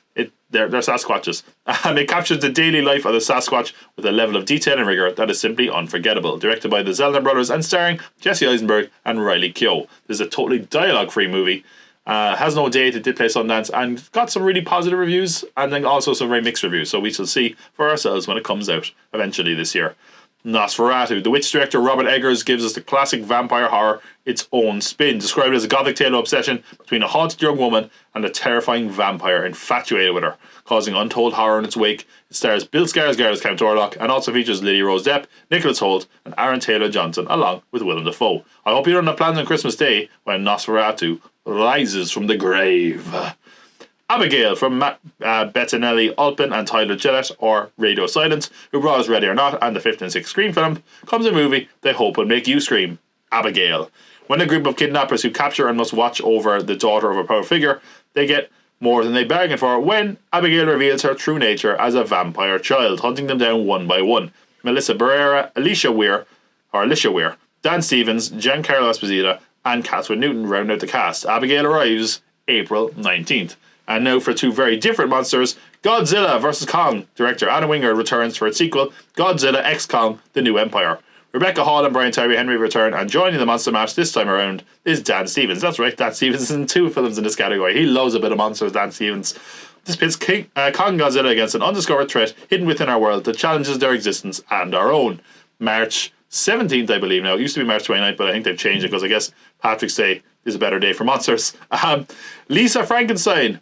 They're Sasquatches. It captures the daily life of the Sasquatch with a level of detail and rigour that is simply unforgettable. Directed by the Zellner brothers and starring Jesse Eisenberg and Riley Keough. This is a totally dialogue-free movie. Has no date. It did play Sundance and got some really positive reviews, and then also some very mixed reviews. So we shall see for ourselves when it comes out eventually this year. Nosferatu. The Witch director Robert Eggers gives us the classic vampire horror its own spin, described as a gothic tale of obsession between a haunted young woman and a terrifying vampire infatuated with her, causing untold horror in its wake. It stars Bill Skarsgård as Count Orlok and also features Lily Rose Depp, Nicholas Hoult, and Aaron Taylor Johnson, along with Willem Dafoe. I hope you don't have plans on Christmas Day when Nosferatu rises from the grave. Abigail from Matt Bettinelli Alpin and Tyler Gillett, or Radio Silence, who brought us Ready or Not and the 5th and 6th Scream film, comes a movie they hope will make you scream. Abigail. When a group of kidnappers who capture and must watch over the daughter of a powerful figure, they get more than they bargained for when Abigail reveals her true nature as a vampire child, hunting them down one by one. Melissa Barrera, Alicia Weir, Dan Stevens, Giancarlo Esposito, and Catherine Newton round out the cast. Abigail arrives April 19th. And now for two very different monsters, Godzilla vs. Kong. Director Anna Winger returns for its sequel, Godzilla x Kong, The New Empire. Rebecca Hall and Brian Tyree Henry return, and joining the monster match this time around is Dan Stevens. That's right, Dan Stevens is in 2 films in this category. He loves a bit of monsters, Dan Stevens. This pits Kong Godzilla against an undiscovered threat hidden within our world that challenges their existence and our own. March 17th, I believe now. It used to be March 29th, but I think they've changed it because I guess Patrick's Day is a better day for monsters. Lisa Frankenstein.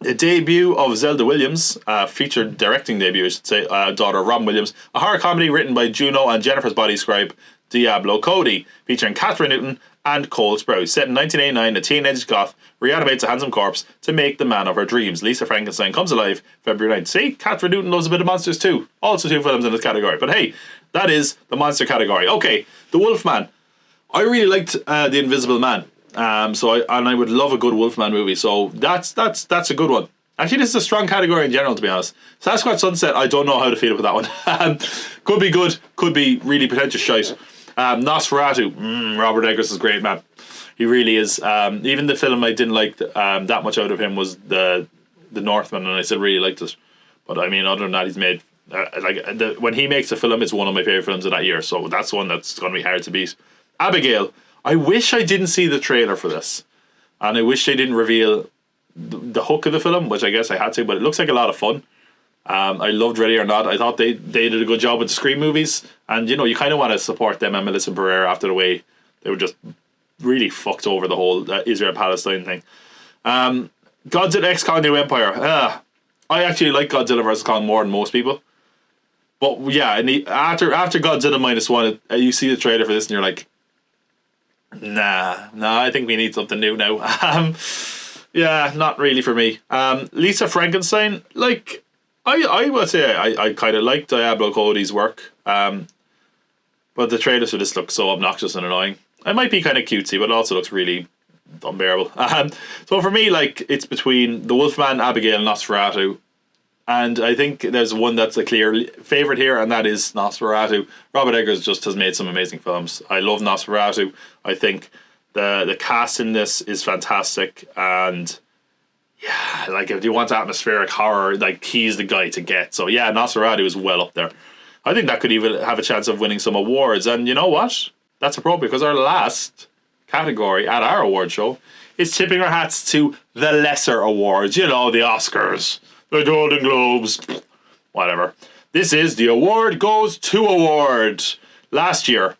The debut of Zelda Williams, featured directing debut, I should say, daughter of Robin Williams, a horror comedy written by Juno and Jennifer's body scribe Diablo Cody, featuring Catherine Newton and Cole Sprouse. Set in 1989, a teenage goth reanimates a handsome corpse to make the man of her dreams. Lisa Frankenstein comes alive February 9th. See, Catherine Newton loves a bit of monsters too. Also 2 films in this category. But hey, that is the monster category. Okay, The Wolfman. I really liked The Invisible Man. I would love a good Wolfman movie. So that's a good one. Actually, this is a strong category in general, to be honest. Sasquatch Sunset, I don't know how to feel about that one. Could be good, could be really pretentious shite. Nosferatu, Robert Eggers is great, man. He really is. Even the film I didn't like that much out of him was the Northman, and I still really liked it. But I mean, other than that, he's made when he makes a film, it's one of my favorite films of that year. So that's one that's going to be hard to beat. Abigail. I wish I didn't see the trailer for this, and I wish they didn't reveal the hook of the film, which I guess I had to. But it looks like a lot of fun. I loved Ready or Not. I thought they did a good job with the Scream movies, and you kind of want to support them and Melissa Barrera after the way they were just really fucked over the whole Israel-Palestine thing. Godzilla x Kong New Empire. I actually like Godzilla vs. Kong more than most people. But yeah, after Godzilla -1, you see the trailer for this and you're like, nah, I think we need something new now. Yeah, not really for me. Lisa Frankenstein, I would say I kind of like Diablo Cody's work, but the trailers for this look so obnoxious and annoying. It might be kind of cutesy, but it also looks really unbearable. So for me, it's between The Wolfman, Abigail, and Nosferatu. And I think there's one that's a clear favourite here, and that is Nosferatu. Robert Eggers just has made some amazing films. I love Nosferatu. I think the cast in this is fantastic, and yeah, if you want atmospheric horror, he's the guy to get. So yeah, Nosferatu is well up there. I think that could even have a chance of winning some awards. And you know what? That's appropriate, because our last category at our award show is tipping our hats to the lesser awards. The Oscars, the Golden Globes, whatever. This is the Award Goes To award. Last year,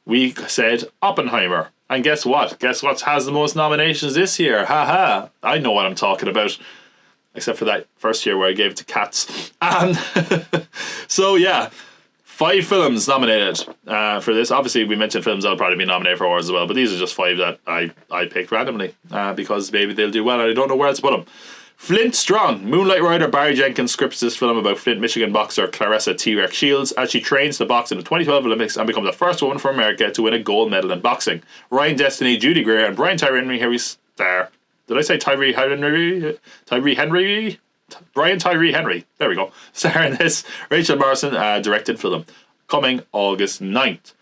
we said Oppenheimer. And guess what? Guess what has the most nominations this year? Haha. I know what I'm talking about. Except for that first year where I gave it to Cats. So yeah, 5 films nominated for this. Obviously, we mentioned films that'll probably be nominated for awards as well, but these are just 5 that I picked randomly because maybe they'll do well and I don't know where else to put them. Flint Strong. Moonlight writer Barry Jenkins scripts this film about Flint, Michigan boxer Clarissa T-Rex Shields as she trains to box in the 2012 Olympics and becomes the first woman from America to win a gold medal in boxing. Ryan Destiny, Judy Greer, and Brian Tyree Henry star. Did I say Tyree Henry? Tyree Henry? Brian Tyree Henry. There we go. Star in this. Rachel Morrison directed film. Coming August 9th.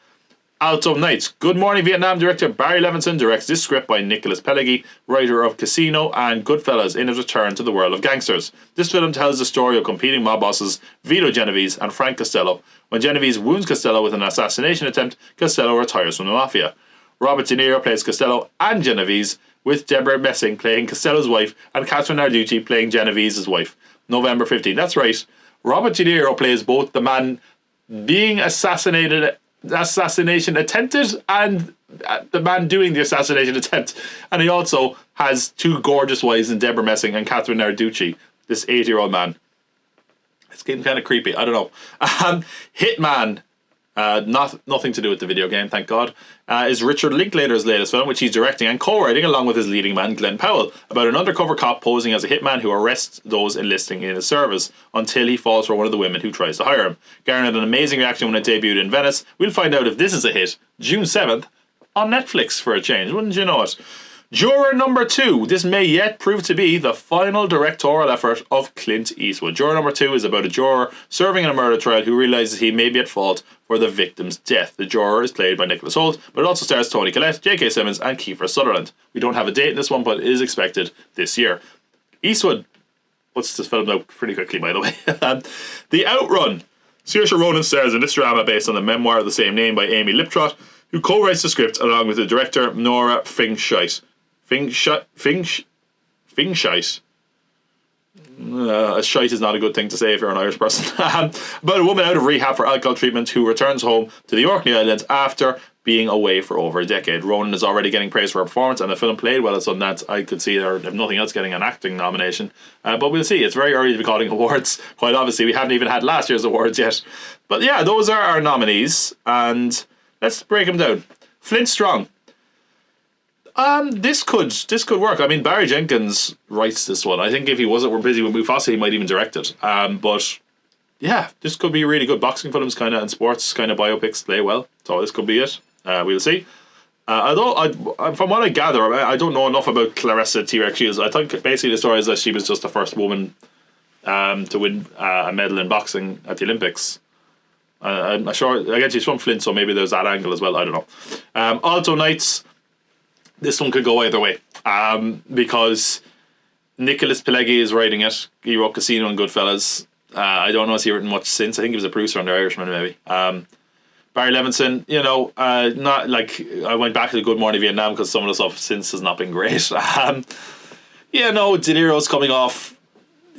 Alto Nights. Good Morning Vietnam director Barry Levinson directs this script by Nicholas Pileggi, writer of Casino and Goodfellas, in his return to the world of gangsters. This film tells the story of competing mob bosses Vito Genovese and Frank Costello. When Genovese wounds Costello with an assassination attempt, Costello retires from the mafia. Robert De Niro plays Costello and Genovese, with Deborah Messing playing Costello's wife and Catherine Narducci playing Genovese's wife. November 15th. That's right. Robert De Niro plays both the man being assassination attempted and the man doing the assassination attempt, and he also has 2 gorgeous wives in Deborah Messing and Catherine Narducci, this 80-year-old man. It's getting kind of creepy. I don't know. Hitman. Nothing to do with the video game, thank God, is Richard Linklater's latest film, which he's directing and co-writing along with his leading man Glenn Powell, about an undercover cop posing as a hitman who arrests those enlisting in his service until he falls for one of the women who tries to hire him. Garnered an amazing reaction when it debuted in Venice. We'll find out if this is a hit June 7th on Netflix for a change, wouldn't you know it? Juror number 2. This may yet prove to be the final directorial effort of Clint Eastwood. Juror number 2 is about a juror serving in a murder trial who realises he may be at fault for the victim's death. The juror is played by Nicholas Hoult, but it also stars Toni Collette, J.K. Simmons and Kiefer Sutherland. We don't have a date in this one, but it is expected this year. Eastwood puts this film out pretty quickly, by the way. The Outrun. Saoirse Ronan stars in this drama based on the memoir of the same name by Amy Liptrot, who co-writes the script along with the director Nora Fingshite. Fingshite. Shite is not a good thing to say if you're an Irish person. About a woman out of rehab for alcohol treatment who returns home to the Orkney Islands after being away for over a decade. Ronan is already getting praise for her performance, and the film played well at Sundance. I could see her, if nothing else, getting an acting nomination. But we'll see. It's very early to be calling awards. Quite obviously, we haven't even had last year's awards yet. But yeah, those are our nominees, and let's break them down. Flint Strong. This could work. I mean, Barry Jenkins writes this one. I think if he wasn't busy with Mufasa, he might even direct it. But yeah, this could be really good. Boxing films kind of and sports kind of biopics play well. So this could be it. We'll see. From what I gather, I don't know enough about Clarissa T-Rex Shields. I think basically the story is that she was just the first woman to win a medal in boxing at the Olympics. I'm not sure. Again, she's from Flint, so maybe there's that angle as well. I don't know. Alto Nights. This one could go either way, because Nicholas Pileggi is writing it. He wrote Casino and Goodfellas. I don't know if he's written much since. I think he was a producer on The Irishman, maybe. Barry Levinson, not like I went back to the Good Morning Vietnam because some of the stuff since has not been great. De Niro's coming off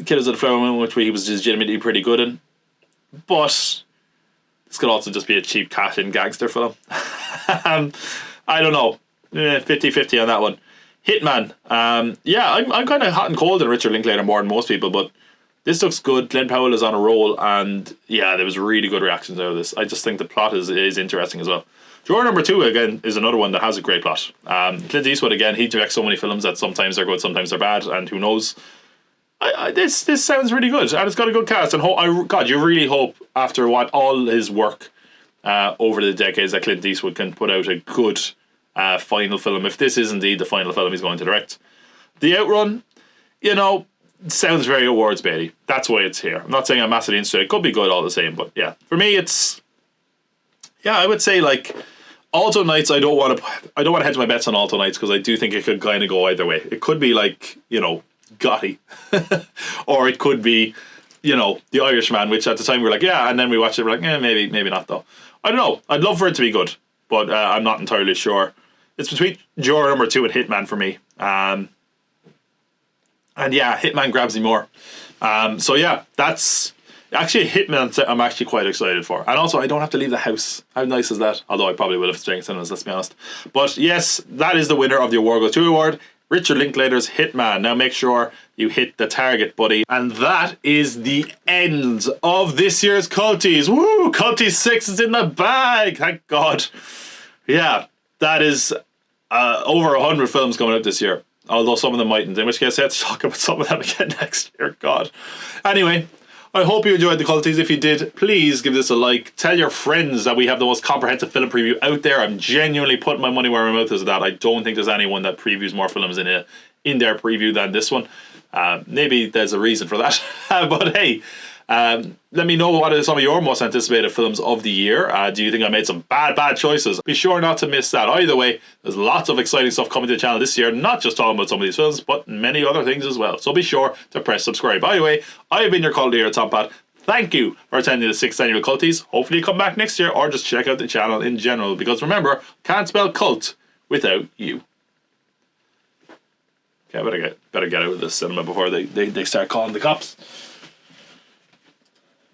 Killers of the Flower Moon, which he was legitimately pretty good in, but this could also just be a cheap cash-in gangster film. I don't know. 50-50 on that one. Hitman. I'm kind of hot and cold in Richard Linklater more than most people, but this looks good. Glenn Powell is on a roll, and yeah, there was really good reactions out of this. I just think the plot is interesting as well. Juror number 2 again is another one that has a great plot. Clint Eastwood again. He directs so many films that sometimes they're good, sometimes they're bad, and who knows. This sounds really good, and it's got a good cast. And you really hope after what all his work over the decades that Clint Eastwood can put out a good final film, if this is indeed the final film he's going to direct. The Outrun, sounds very awards baity. That's why it's here. I'm not saying I'm massively interested. It could be good all the same, but yeah, for me I would say like Alto Nights. I don't want to hedge my bets on Alto Nights because I do think it could kind of go either way. It could be like Gotti, or it could be The Irishman, which at the time we were like and then we watched it, we're like maybe not though. I don't know. I'd love for it to be good, but I'm not entirely sure. It's between Juror number 2 and Hitman for me. And yeah, Hitman grabs me more. So yeah, that's actually Hitman I'm actually quite excited for. And also I don't have to leave the house. How nice is that? Although I probably will if it's during cinemas, let's be honest. But yes, that is the winner of the Award Go 2 award, Richard Linklater's Hitman. Now make sure you hit the target, buddy. And that is the end of this year's Culties. Woo! Culties 6 is in the bag! Thank God. Yeah, that is over 100 films coming out this year. Although some of them mightn't, in which case I have to talk about some of them again next year. God. Anyway, I hope you enjoyed the Culties. If you did, please give this a like. Tell your friends that we have the most comprehensive film preview out there. I'm genuinely putting my money where my mouth is with that. I don't think there's anyone that previews more films in their preview than this one. Maybe there's a reason for that. But hey, let me know what are some of your most anticipated films of the year. Do you think I made some bad choices? Be sure not to miss that. Either way, there's lots of exciting stuff coming to the channel this year, not just talking about some of these films, but many other things as well. So be sure to press subscribe. By the way, I have been your cult leader, Tom Pat. Thank you for attending the 6th annual Culties. Hopefully you come back next year, or just check out the channel in general, because remember, can't spell cult without you. Okay, I better get out of this cinema before they start calling the cops.